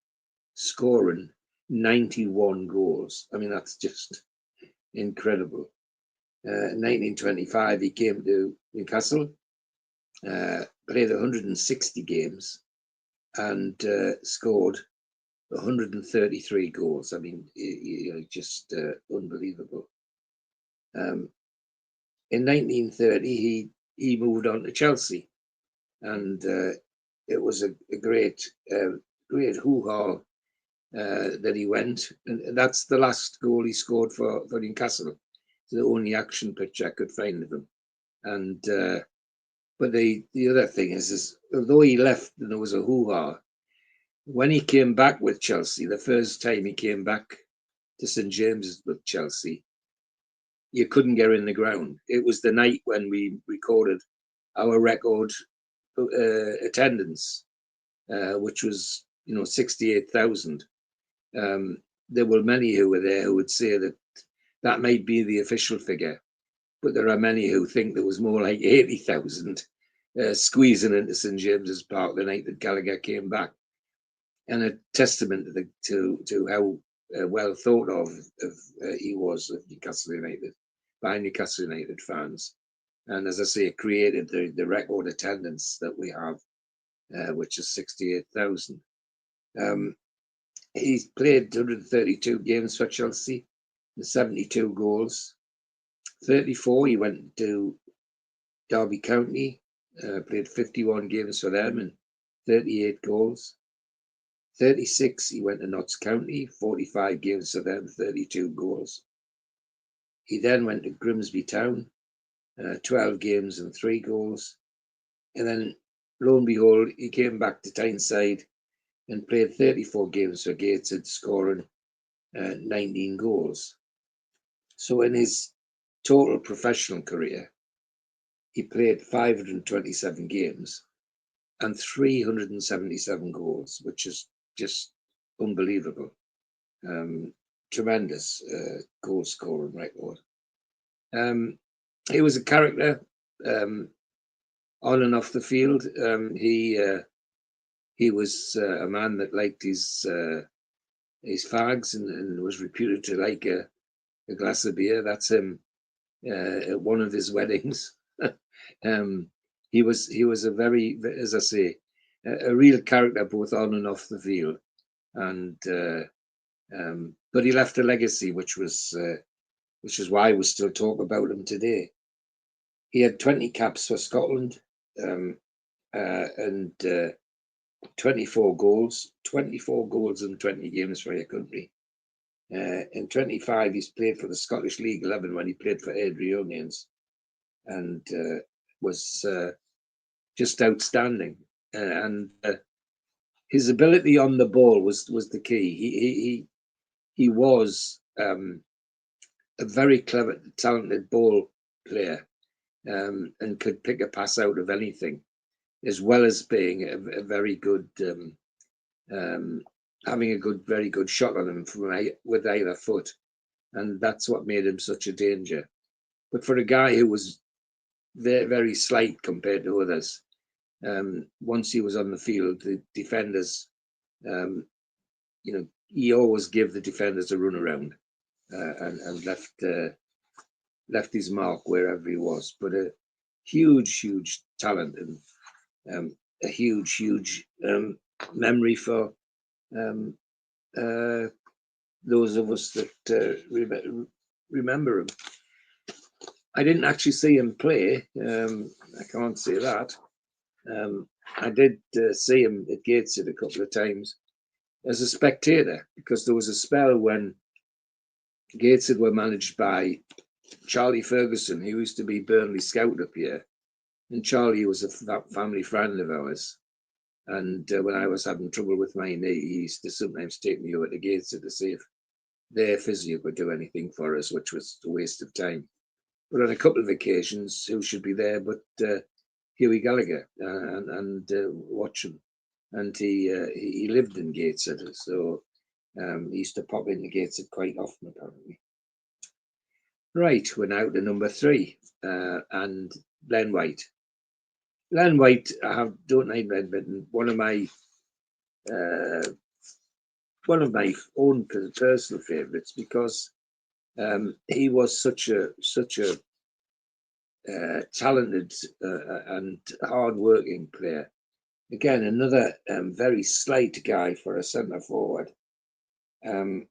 [SPEAKER 4] scoring 91 goals. I mean, that's just incredible. In 1925, he came to Newcastle, played 160 games, and scored 133 goals. I mean, just unbelievable. In 1930, he moved on to Chelsea, and it was a great hoo-ha that he went. And that's the last goal he scored for Newcastle. It's the only action picture I could find of him. And but the other thing is although he left and there was a hoo-ha, when he came back with Chelsea, the first time he came back to St James's with Chelsea, you couldn't get in the ground. It was the night when we recorded our record attendance, which was 68,000. There were many who were there who would say that might be the official figure, but there are many who think there was more like 80,000 squeezing into St James's Park the night that Gallagher came back, and a testament to how well thought of he was of Newcastle United by Newcastle United fans, and as I say, it created the record attendance that we have, which is 68,000. He's played 132 games for Chelsea, 72 goals. 34, he went to Derby County, played 51 games for them and 38 goals. 36, he went to Notts County, 45 games for them, 32 goals. He then went to Grimsby Town, 12 games and 3 goals. And then, lo and behold, he came back to Tyneside and played 34 games for Gateshead, scoring 19 goals. So in his total professional career, he played 527 games and 377 goals, which is just unbelievable. Tremendous goal scoring record. He was a character on and off the field. He was a man that liked his fags and was reputed to like a glass of beer. That's him at one of his weddings. He was a very, as I say, a real character both on and off the field, and but he left a legacy, which is why we still talk about him today. He had 20 caps for Scotland and 24 goals in 20 games for your country. In 25, he's played for the Scottish League 11 when he played for Airdrieonians, and was just outstanding. And his ability on the ball was the key. He was a very clever, talented ball player, and could pick a pass out of anything, as well as being a very good, having a very good shot on him with either foot, and that's what made him such a danger. But for a guy who was very, very slight compared to others, once he was on the field, the defenders, he always gave the defenders a run around, and left his mark wherever he was. But a huge talent, and a huge memory for those of us that remember him. I didn't actually see him play. I can't say that. I did see him at Gateshead a couple of times as a spectator, because there was a spell when Gateshead were managed by Charlie Ferguson, who used to be Burnley scout up here. And Charlie was a family friend of ours. And when I was having trouble with my knee, he used to sometimes take me over to Gateshead to see if their physio could do anything for us, which was a waste of time. But on a couple of occasions, who should be there but Hughie Gallagher, and watch him. And he lived in Gateshead, so he used to pop into Gateshead quite often, apparently. Right, we're now to number 3, and Len White. Len White, I don't mind admitting, one of my own personal favourites, because he was such a talented and hard-working player. Again, another very slight guy for a centre forward. Born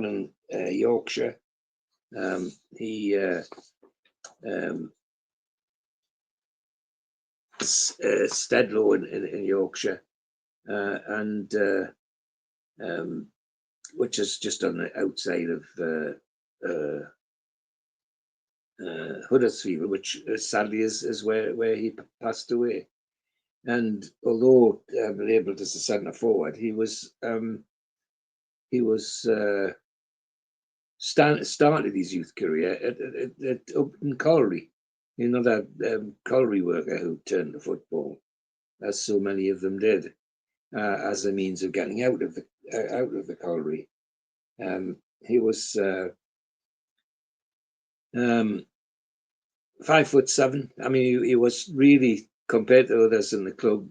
[SPEAKER 4] in Yorkshire. He Stedlow in Yorkshire, and which is just on the outside of Huddersfield, which sadly is where he passed away. And although labelled as a centre forward, he was started his youth career at Upton Colliery, another colliery worker who turned to football, as so many of them did, as a means of getting out of the colliery. He was 5'7". I mean, he was really, compared to others in the club,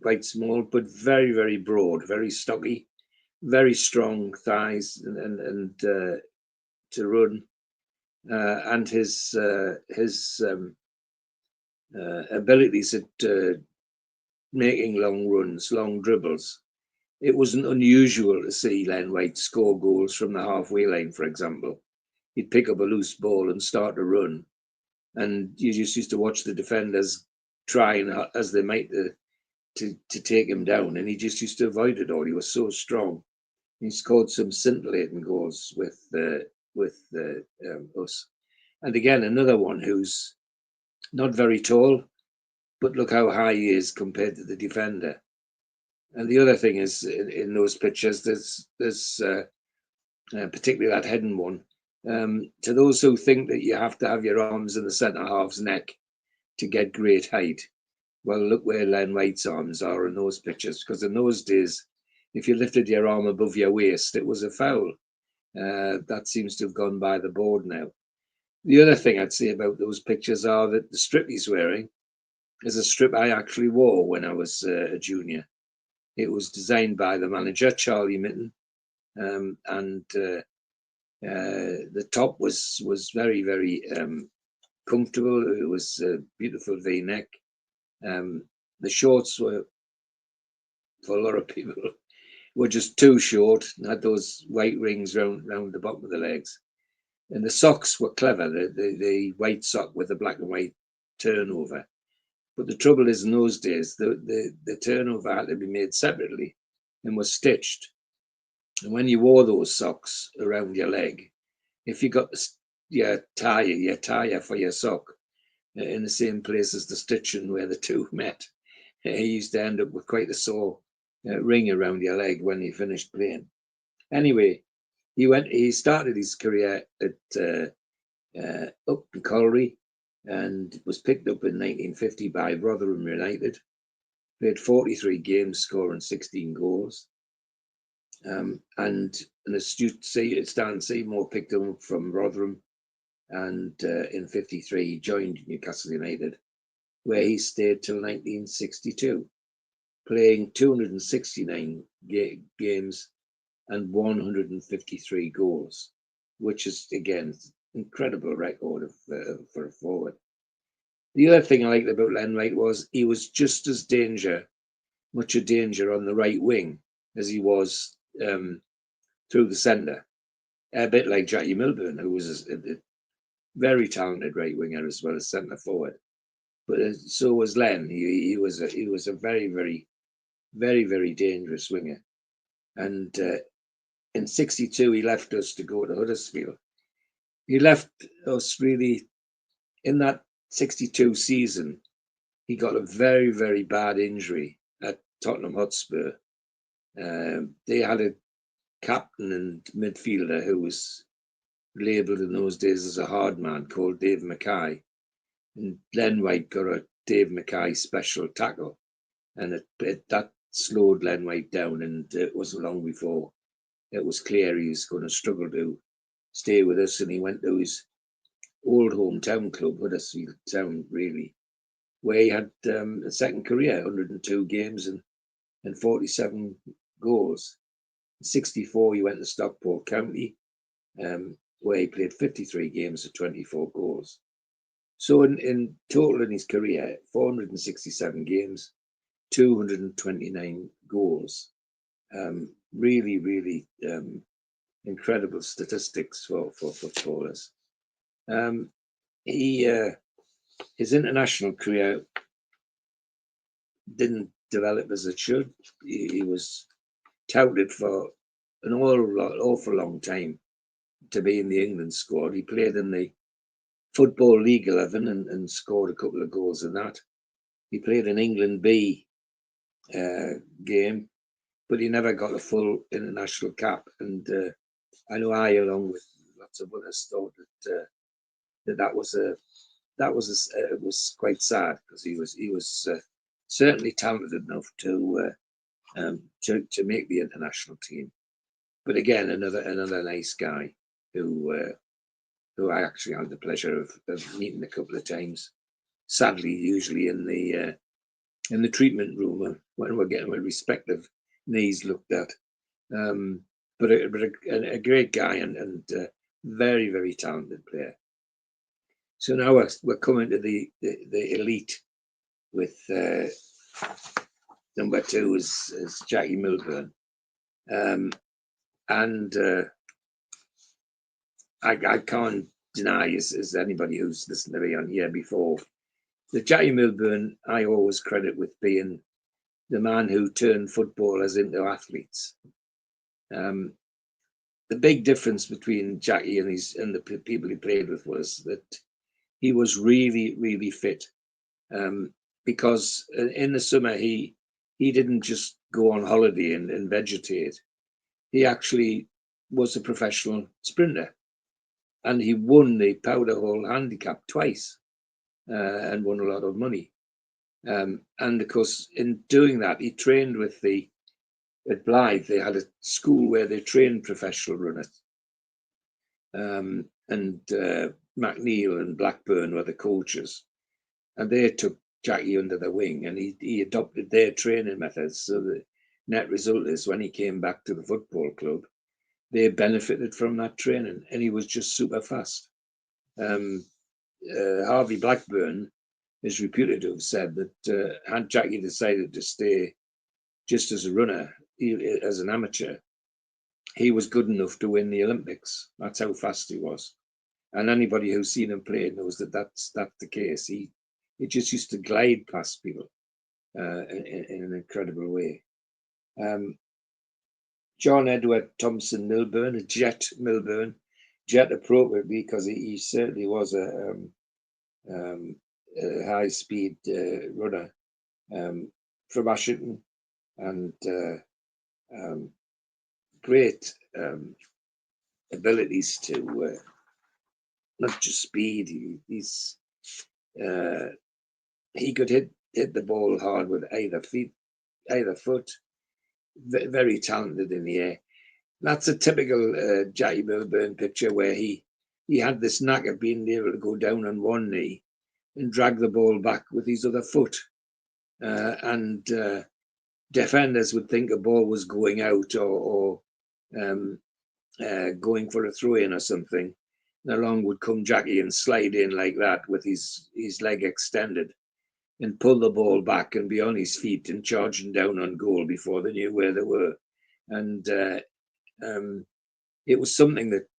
[SPEAKER 4] quite small, but very, very broad, very stocky, very strong thighs, and to run, and his abilities at making long runs, long dribbles. It wasn't unusual to see Len White score goals from the halfway line, for example. He'd pick up a loose ball and start to run, and you just used to watch the defenders trying as they might to take him down, and he just used to avoid it all. He was so strong. He scored some scintillating goals with us. And again, another one who's not very tall, but look how high he is compared to the defender. And the other thing is, in those pictures, there's particularly that heading one. To those who think that you have to have your arms in the centre half's neck to get great height, well, look where Len White's arms are in those pictures, because in those days, if you lifted your arm above your waist, it was a foul. That seems to have gone by the board now. The other thing I'd say about those pictures are that the strip he's wearing is a strip I actually wore when I was a junior. It was designed by the manager, Charlie Mitten, and the top was very, very comfortable. It was a beautiful V-neck. The shorts were, for a lot of people, were just too short and had those white rings round the bottom of the legs. And the socks were clever, the white sock with the black and white turnover. But the trouble is, in those days, the turnover had to be made separately and was stitched. And when you wore those socks around your leg, if you got your tire for your sock in the same place as the stitching where the two met, you used to end up with quite a sore ring around your leg when you finished playing. Anyway, he started his career at up in Colliery and was picked up in 1950 by Rotherham United. Played 43 games, scoring 16 goals. And an astute Stan Seymour picked him up from Rotherham, and in 53 he joined Newcastle United, where he stayed till 1962, playing 269 games and 153 goals, which is, again, incredible record for a forward. The other thing I liked about Len White was he was just as much a danger on the right wing as he was through the centre. A bit like Jackie Milburn, who was a very talented right winger as well as centre forward. But so was Len. He was a very, very, very, very dangerous winger. And in 62, he left us to go to Huddersfield. He left us really in that 62 season. He got a very, very bad injury at Tottenham Hotspur. They had a captain and midfielder who was labelled in those days as a hard man called Dave Mackay. And Len White got a Dave Mackay special tackle. And that slowed Len White down. And it wasn't long before it was clear he was going to struggle to stay with us. And he went to his old hometown club, Huddersfield Town, really, where he had a second career, 102 games and 47 goals. In 64, he went to Stockport County, where he played 53 games and 24 goals. So in total in his career, 467 games, 229 goals. Really, really incredible statistics for footballers. His international career didn't develop as it should. He was touted for an awful long time to be in the England squad. He played in the Football League 11 and scored a couple of goals in that. He played an England B game, but he never got a full international cap. And I know along with lots of others, thought that was quite sad, because he was certainly talented enough to make the international team. But again, another nice guy who I actually had the pleasure of meeting a couple of times. Sadly, usually in the treatment room when we're getting our respective knees looked at. But a great guy and very, very talented player. So now we're coming to the elite with number 2 is Jackie Milburn. And I can't deny, as anybody who's listened to me on here before, the Jackie Milburn I always credit with being the man who turned footballers into athletes. The big difference between Jackie and the people he played with was that he was really, really fit. Because in the summer he didn't just go on holiday and vegetate. He actually was a professional sprinter, and he won the Powder Hole Handicap twice and won a lot of money. And of course, in doing that, he trained with at Blythe. They had a school where they trained professional runners. And McNeil and Blackburn were the coaches, and they took Jackie under their wing, and he adopted their training methods. So the net result is when he came back to the football club, they benefited from that training, and he was just super fast. Harvey Blackburn is reputed to have said that had Jackie decided to stay just as a runner, as an amateur, he was good enough to win the Olympics. That's how fast he was. And anybody who's seen him play knows that that's the case. He just used to glide past people in an incredible way. John Edward Thompson Milburn, Jet Milburn, Jet appropriately because he certainly was a high-speed runner from Ashington, and great abilities to not just speed. He could hit the ball hard with either foot. Very talented in the air. That's a typical Jackie Milburn picture, where he had this knack of being able to go down on one knee and drag the ball back with his other foot. And defenders would think a ball was going out or going for a throw-in or something. And along would come Jackie and slide in like that with his leg extended and pull the ball back and be on his feet and charging down on goal before they knew where they were. And it was something that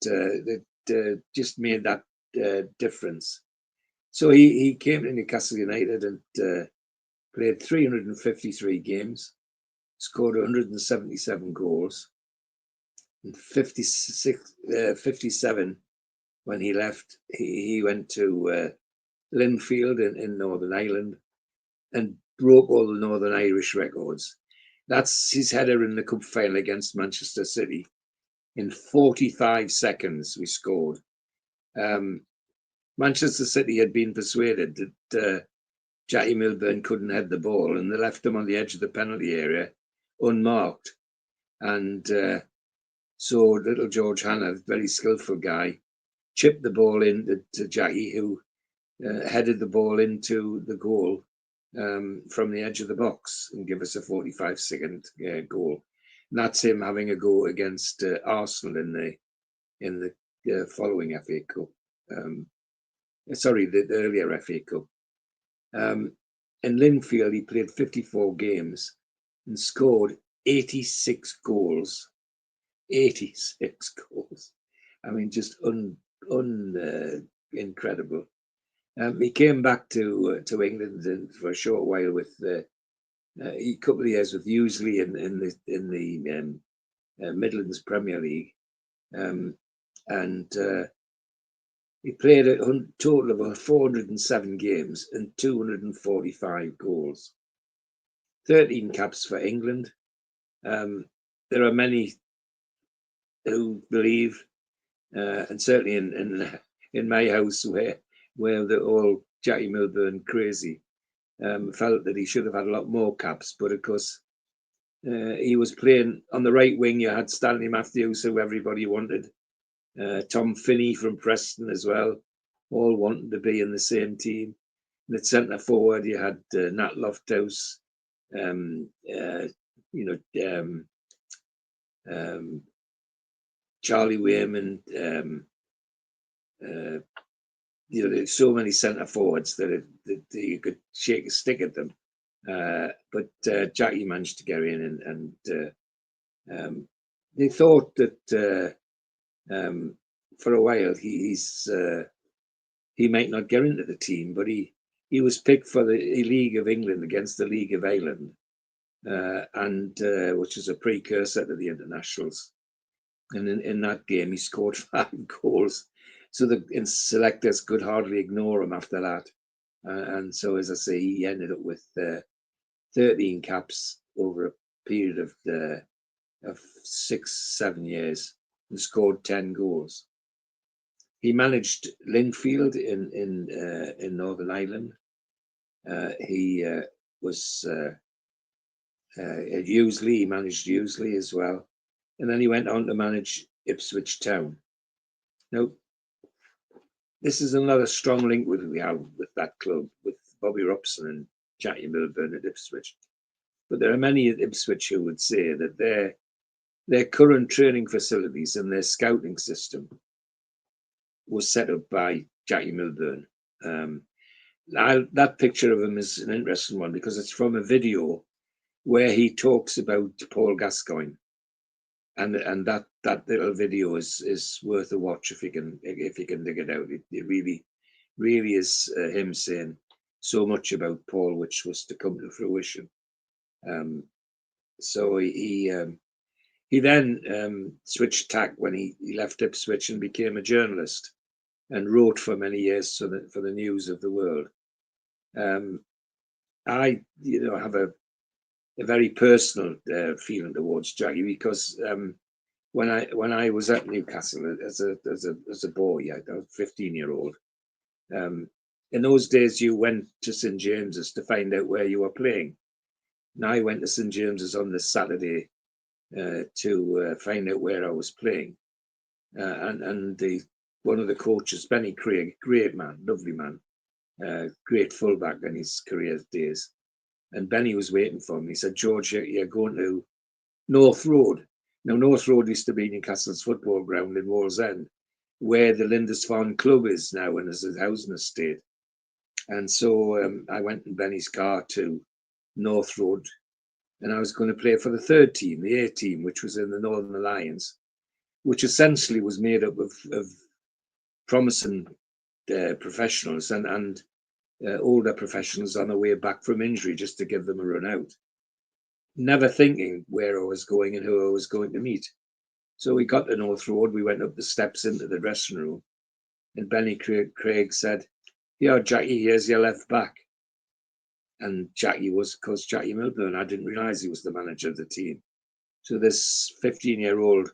[SPEAKER 4] just made that difference. So he came to Newcastle United and played 353 games, scored 177 goals, and 57 when he left. He went to Linfield in Northern Ireland and broke all the Northern Irish records. That's his header in the cup final against Manchester City. In 45 seconds, we scored. Manchester City had been persuaded that Jackie Milburn couldn't head the ball, and they left him on the edge of the penalty area unmarked. And so little George Hanna, very skillful guy, chipped the ball in to Jackie, who headed the ball into the goal from the edge of the box and give us a 45-second goal. And that's him having a go against Arsenal in the following FA Cup. The earlier FA Cup. In Linfield, he played 54 games and scored 86 goals. 86 goals. I mean, just incredible. He came back to England for a short while with a couple of years with Usley in the Midlands Premier League, and he played a total of 407 games and 245 goals. 13 caps for England. There are many who believe, and certainly in my house where they're all Jackie Milburn crazy, felt that he should have had a lot more caps. But of course, he was playing on the right wing. You had Stanley Matthews, who everybody wanted. Tom Finney from Preston as well, all wanted to be in the same team. And at centre forward, you had Nat Lofthouse, Charlie Wayman. There's so many centre forwards that you could shake a stick at them. But Jackie managed to get in, and they thought that for a while he might not get into the team, but he he was picked for the League of England against the League of Ireland, which is a precursor to the internationals. And in that game, he scored 5 goals. So the selectors could hardly ignore him after that. And so, as I say, he ended up with 13 caps over a period of 6-7 years and scored 10 goals. He managed Linfield in Northern Ireland. He was at Useley. He managed Useley as well, and then he went on to manage Ipswich Town. Now, this is another strong link we have with that club, with Bobby Robson and Jackie Milburn at Ipswich. But there are many at Ipswich who would say that their current training facilities and their scouting system was set up by Jackie Milburn. That picture of him is an interesting one because it's from a video where he talks about Paul Gascoigne, and that little video is worth a watch if you can dig it out. It really is him saying so much about Paul, which was to come to fruition. So he then switched tack when he left Ipswich and became a journalist and wrote for many years for the News of the World. I have a very personal feeling towards Jackie because when I was at Newcastle as a boy, I was 15-year-old. In those days, you went to St James's to find out where you were playing. And I went to St James's on this Saturday to find out where I was playing. And one of the coaches, Benny Craig, great man, lovely man, great fullback in his career days. And Benny was waiting for me. He said, "George, you're going to North Road." Now, North Road used to be Newcastle's football ground in Wallsend, where the Lindisfarne Club is now, and there's a housing estate. And so I went in Benny's car to North Road, and I was going to play for the third team, the A team, which was in the Northern Alliance, which essentially was made up of promising professionals and older professionals on their way back from injury, just to give them a run out, never thinking where I was going and who I was going to meet. So we got to North Road, we went up the steps into the dressing room, and Benny Craig said, "Yeah, Jackie, here's your left back." And Jackie was, of course, Jackie Milburn. I didn't realise he was the manager of the team. So this 15-year-old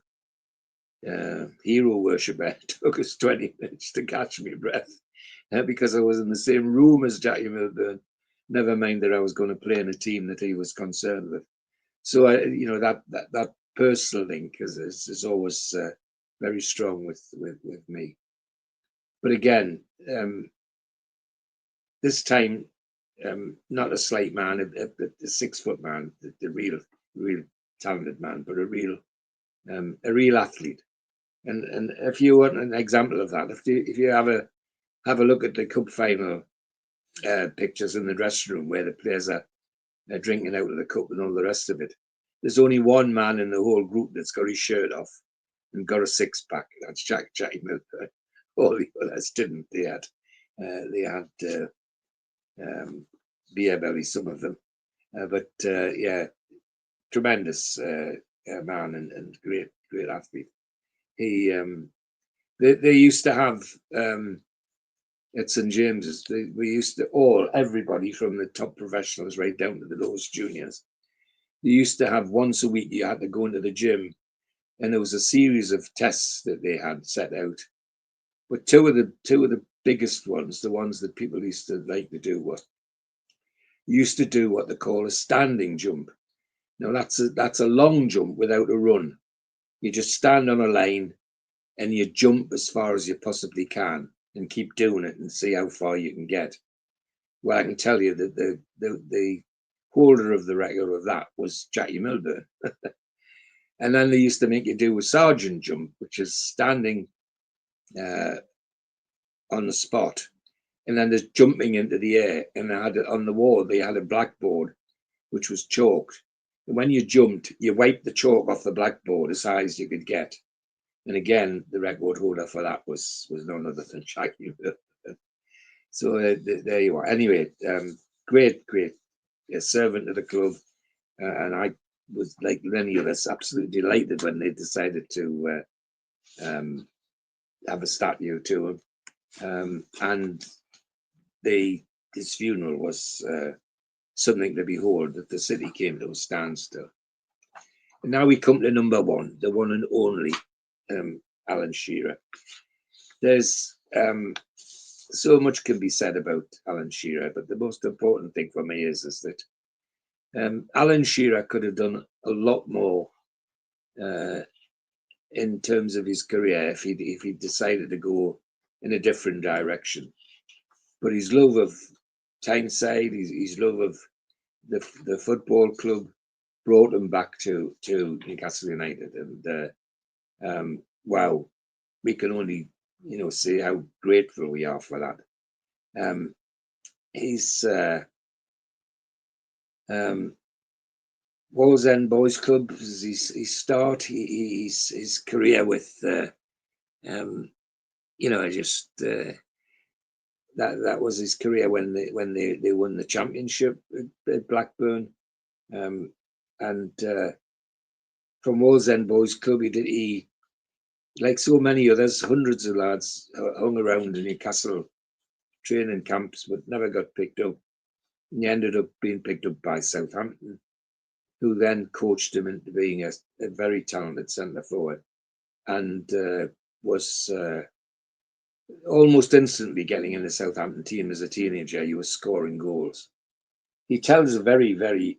[SPEAKER 4] hero worshipper took us 20 minutes to catch me breath because I was in the same room as Jackie Milburn, never mind that I was going to play in a team that he was concerned with. So, that personal link is always very strong with me. But again, this time, not a slight man, a 6-foot man, the real talented man, but a real athlete. And if you want an example of that, if you have a look at the cup final pictures in the dressing room where the players are drinking out of the cup and all the rest of it, there's only one man in the whole group that's got his shirt off and got a 6-pack. That's Jackie Milburn. All the others didn't. They had beer belly, some of them, but tremendous man and great athlete. He they used to have at St James's. We used to everybody from the top professionals right down to the lowest juniors. They used to have once a week. You had to go into the gym, and there was a series of tests that they had set out. But two of the biggest ones, the ones that people used to like to do, used to do what they call a standing jump. Now that's a long jump without a run. You just stand on a line and you jump as far as you possibly can and keep doing it and see how far you can get. Well, I can tell you that the holder of the record of that was Jackie Milburn. And then they used to make you do a sergeant jump, which is standing on the spot, and then there's jumping into the air. And they had on the wall, they had a blackboard which was chalked. And when you jumped, you wiped the chalk off the blackboard as high as you could get. And again, the record holder for that was none other than Jackie Milburn. So there you are. Anyway, great servant of the club, and I was, like many of us, absolutely delighted when they decided to have a statue to him, and his funeral was something to behold. That the city came to a standstill. And now we come to number one, the one and only Alan Shearer. There's so much can be said about Alan Shearer, but the most important thing for me is that Alan Shearer could have done a lot more in terms of his career if he decided to go in a different direction. But his love of Tyneside, his love of the football club, brought him back to Newcastle United, and wow, we can only say how grateful we are for that. He's Wallsend Boys Club is his start. His career with just that was his career when they won the championship at Blackburn, and from Wallsend Boys Club he like so many others, hundreds of lads hung around in Newcastle training camps but never got picked up. And he ended up being picked up by Southampton, who then coached him into being a very talented centre forward, and was almost instantly getting in the Southampton team as a teenager. He was scoring goals. He tells a very, very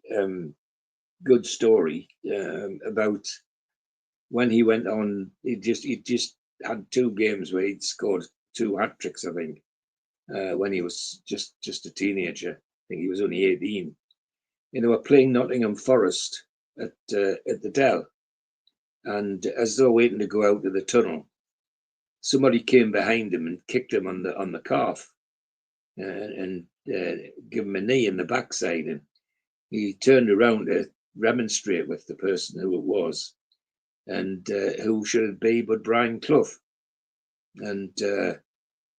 [SPEAKER 4] good story about when he went on. He just had 2 games where he'd scored 2 hat-tricks, I think, when he was just a teenager. I think he was only 18. They were playing Nottingham Forest at the Dell, and as they were waiting to go out of the tunnel, somebody came behind him and kicked him on the calf and give him a knee in the backside, and he turned around to remonstrate with the person who it was, and who should it be but Brian Clough. And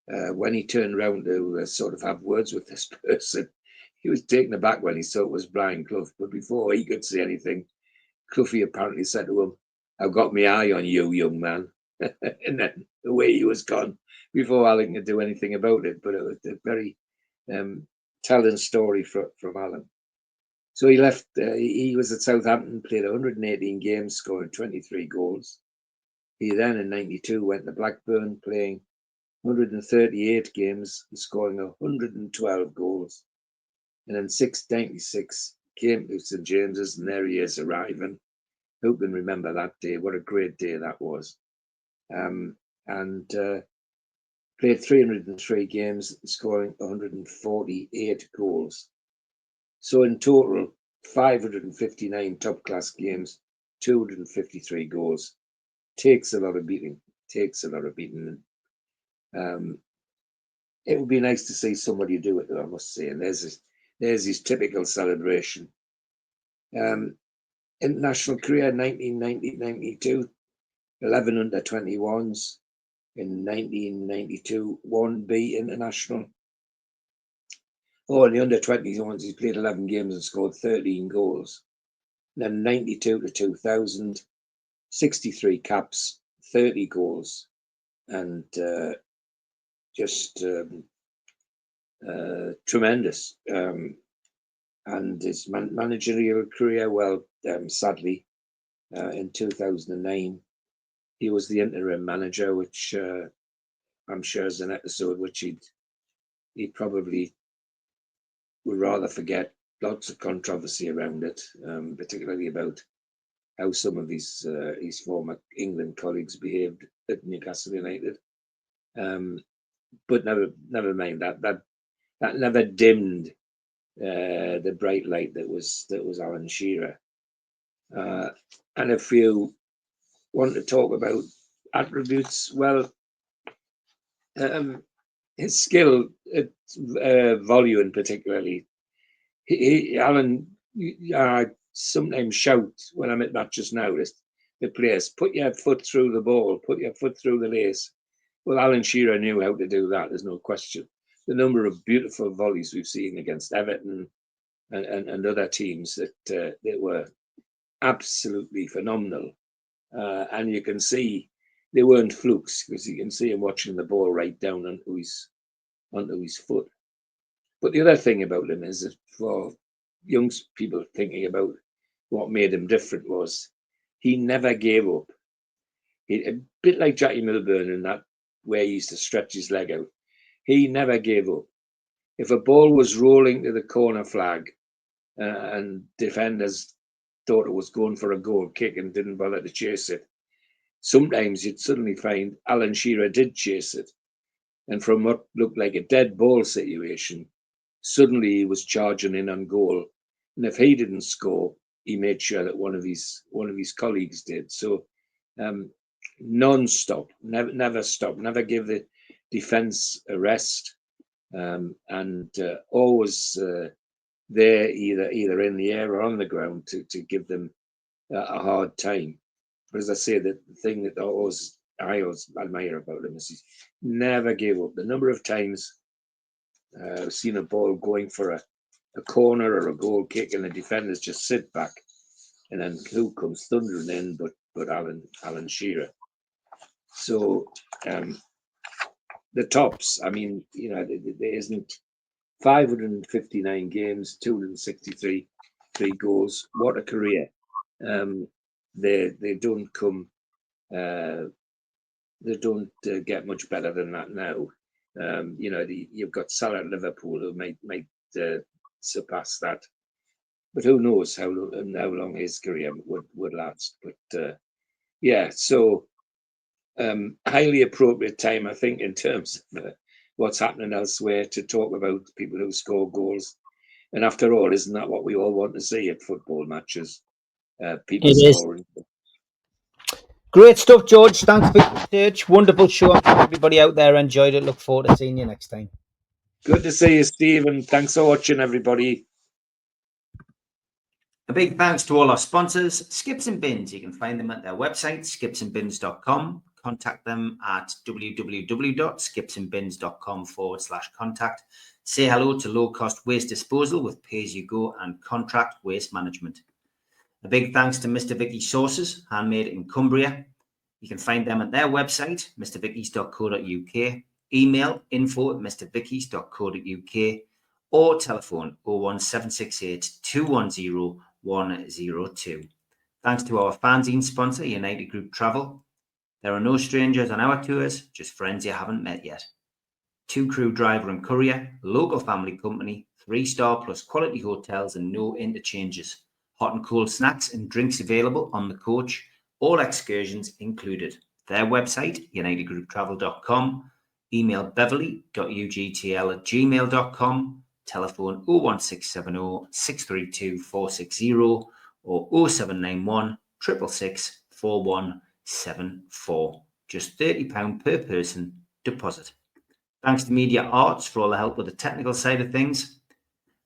[SPEAKER 4] when he turned around to sort of have words with this person, he was taken aback when he saw it was Brian Clough. But before he could say anything, Cloughie apparently said to him, "I've got my eye on you, young man." And then away he was gone before Alan could do anything about it. But it was a very telling story from Alan. So he left. He was at Southampton, played 118 games, scoring 23 goals. He then, in '92, went to Blackburn, playing 138 games and scoring 112 goals. And in '96, came to St James's, and there he is arriving. Who can remember that day? What a great day that was. And played 303 games, scoring 148 goals. So in total, 559 top-class games, 253 goals. Takes a lot of beating. It would be nice to see somebody do it, I must say. And there's his typical celebration. International career, 1990-92, 11 under-21s. In 1992, 1B international. In the under-21s, he played 11 games and scored 13 goals. Then 92 to 2000, 63 caps, 30 goals, and just tremendous. And his managerial career, well, sadly, in 2009, he was the interim manager, which I'm sure is an episode which he probably would rather forget. Lots of controversy around it, particularly about how some of his former England colleagues behaved at Newcastle United. But never mind that never dimmed the bright light that was Alan Shearer. And if you want to talk about attributes, well, his skill at volleying particularly. Alan, I sometimes shout when I'm at matches now, the players, put your foot through the ball, put your foot through the lace. Well, Alan Shearer knew how to do that, there's no question. the number of beautiful volleys we've seen against Everton and other teams that were absolutely phenomenal. And you can see they weren't flukes, because you can see him watching the ball right down onto his foot. But the other thing about him is that for young people thinking about what made him different was he never gave up. A bit like Jackie Milburn in that way he used to stretch his leg out. He never gave up. If a ball was rolling to the corner flag and defenders thought it was going for a goal kick and didn't bother to chase it, sometimes you'd suddenly find Alan Shearer did chase it. And from what looked like a dead ball situation, suddenly he was charging in on goal. And if he didn't score, he made sure that one of his colleagues did. So non-stop, never stop, never give the defence a rest, and always there, either in the air or on the ground, to give them a hard time. But as I say, the thing that I always admire about him is he never gave up. The number of times I've seen a ball going for a corner or a goal kick, and the defenders just sit back, and then who comes thundering in but Alan Shearer. So the tops, I mean, there isn't 559 games, 263 goals. What a career! They don't come. They don't get much better than that now. You've got Salah at Liverpool who might surpass that, but who knows how long his career would last. But so highly appropriate time, I think, in terms of what's happening elsewhere, to talk about people who score goals. And after all, isn't that what we all want to see at football matches? People scoring.
[SPEAKER 1] Great stuff, George. Thanks for your research. Wonderful show. I'm sure everybody out there enjoyed it. Look forward to seeing you next time.
[SPEAKER 4] Good to see you, Steve, and thanks for watching, everybody.
[SPEAKER 1] A big thanks to all our sponsors, Skips and Bins. You can find them at their website, skipsandbins.com. Contact them at www.skipsandbins.com/contact. Say hello to low-cost waste disposal with pay-as-you-go and contract waste management. A big thanks to Mr. Vicky's Sauces, handmade in Cumbria. You can find them at their website, mrvickies.co.uk, email info@mrvickies.co.uk, or telephone 01768 210 102. Thanks to our fanzine sponsor, United Group Travel. There are no strangers on our tours, just friends you haven't met yet. 2 crew driver and courier, local family company, 3-star plus quality hotels and no interchanges. Hot and cold snacks and drinks available on the coach, all excursions included. Their website, unitedgrouptravel.com, email beverly.ugtl@gmail.com, telephone 01670 632 460 or 0791 666 4174. Just £30 per person deposit. Thanks to Media Arts for all the help with the technical side of things.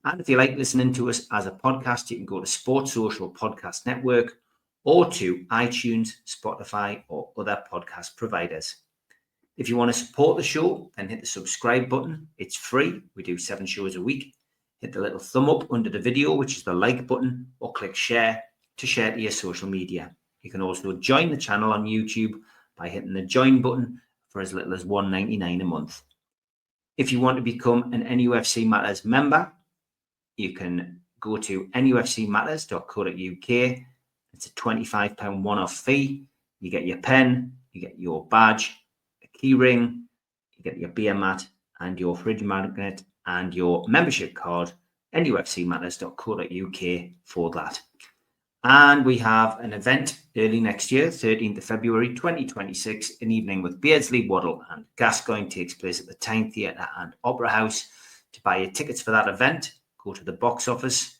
[SPEAKER 1] And if you like listening to us as a podcast, you can go to Sports Social Podcast Network or to iTunes, Spotify, or other podcast providers. If you want to support the show, then hit the subscribe button. It's free. We do 7 shows a week. Hit the little thumb up under the video, which is the like button, or click share to share to your social media. You can also join the channel on YouTube by hitting the join button for as little as $1.99 a month. If you want to become an NUFC Matters member, you can go to nufcmatterspodcast.co.uk. It's a £25 one-off fee. You get your pen, you get your badge, a key ring, you get your beer mat and your fridge magnet and your membership card, nufcmatterspodcast.co.uk for that. And we have an event early next year, 13th of February 2026, an evening with Beardsley, Waddle and Gascoigne takes place at the Tyne Theatre and Opera House. To buy your tickets for that event, go to the box office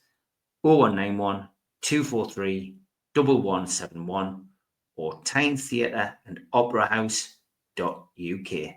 [SPEAKER 1] 0191 243 1171 or Tyne Theatre and Opera House.uk.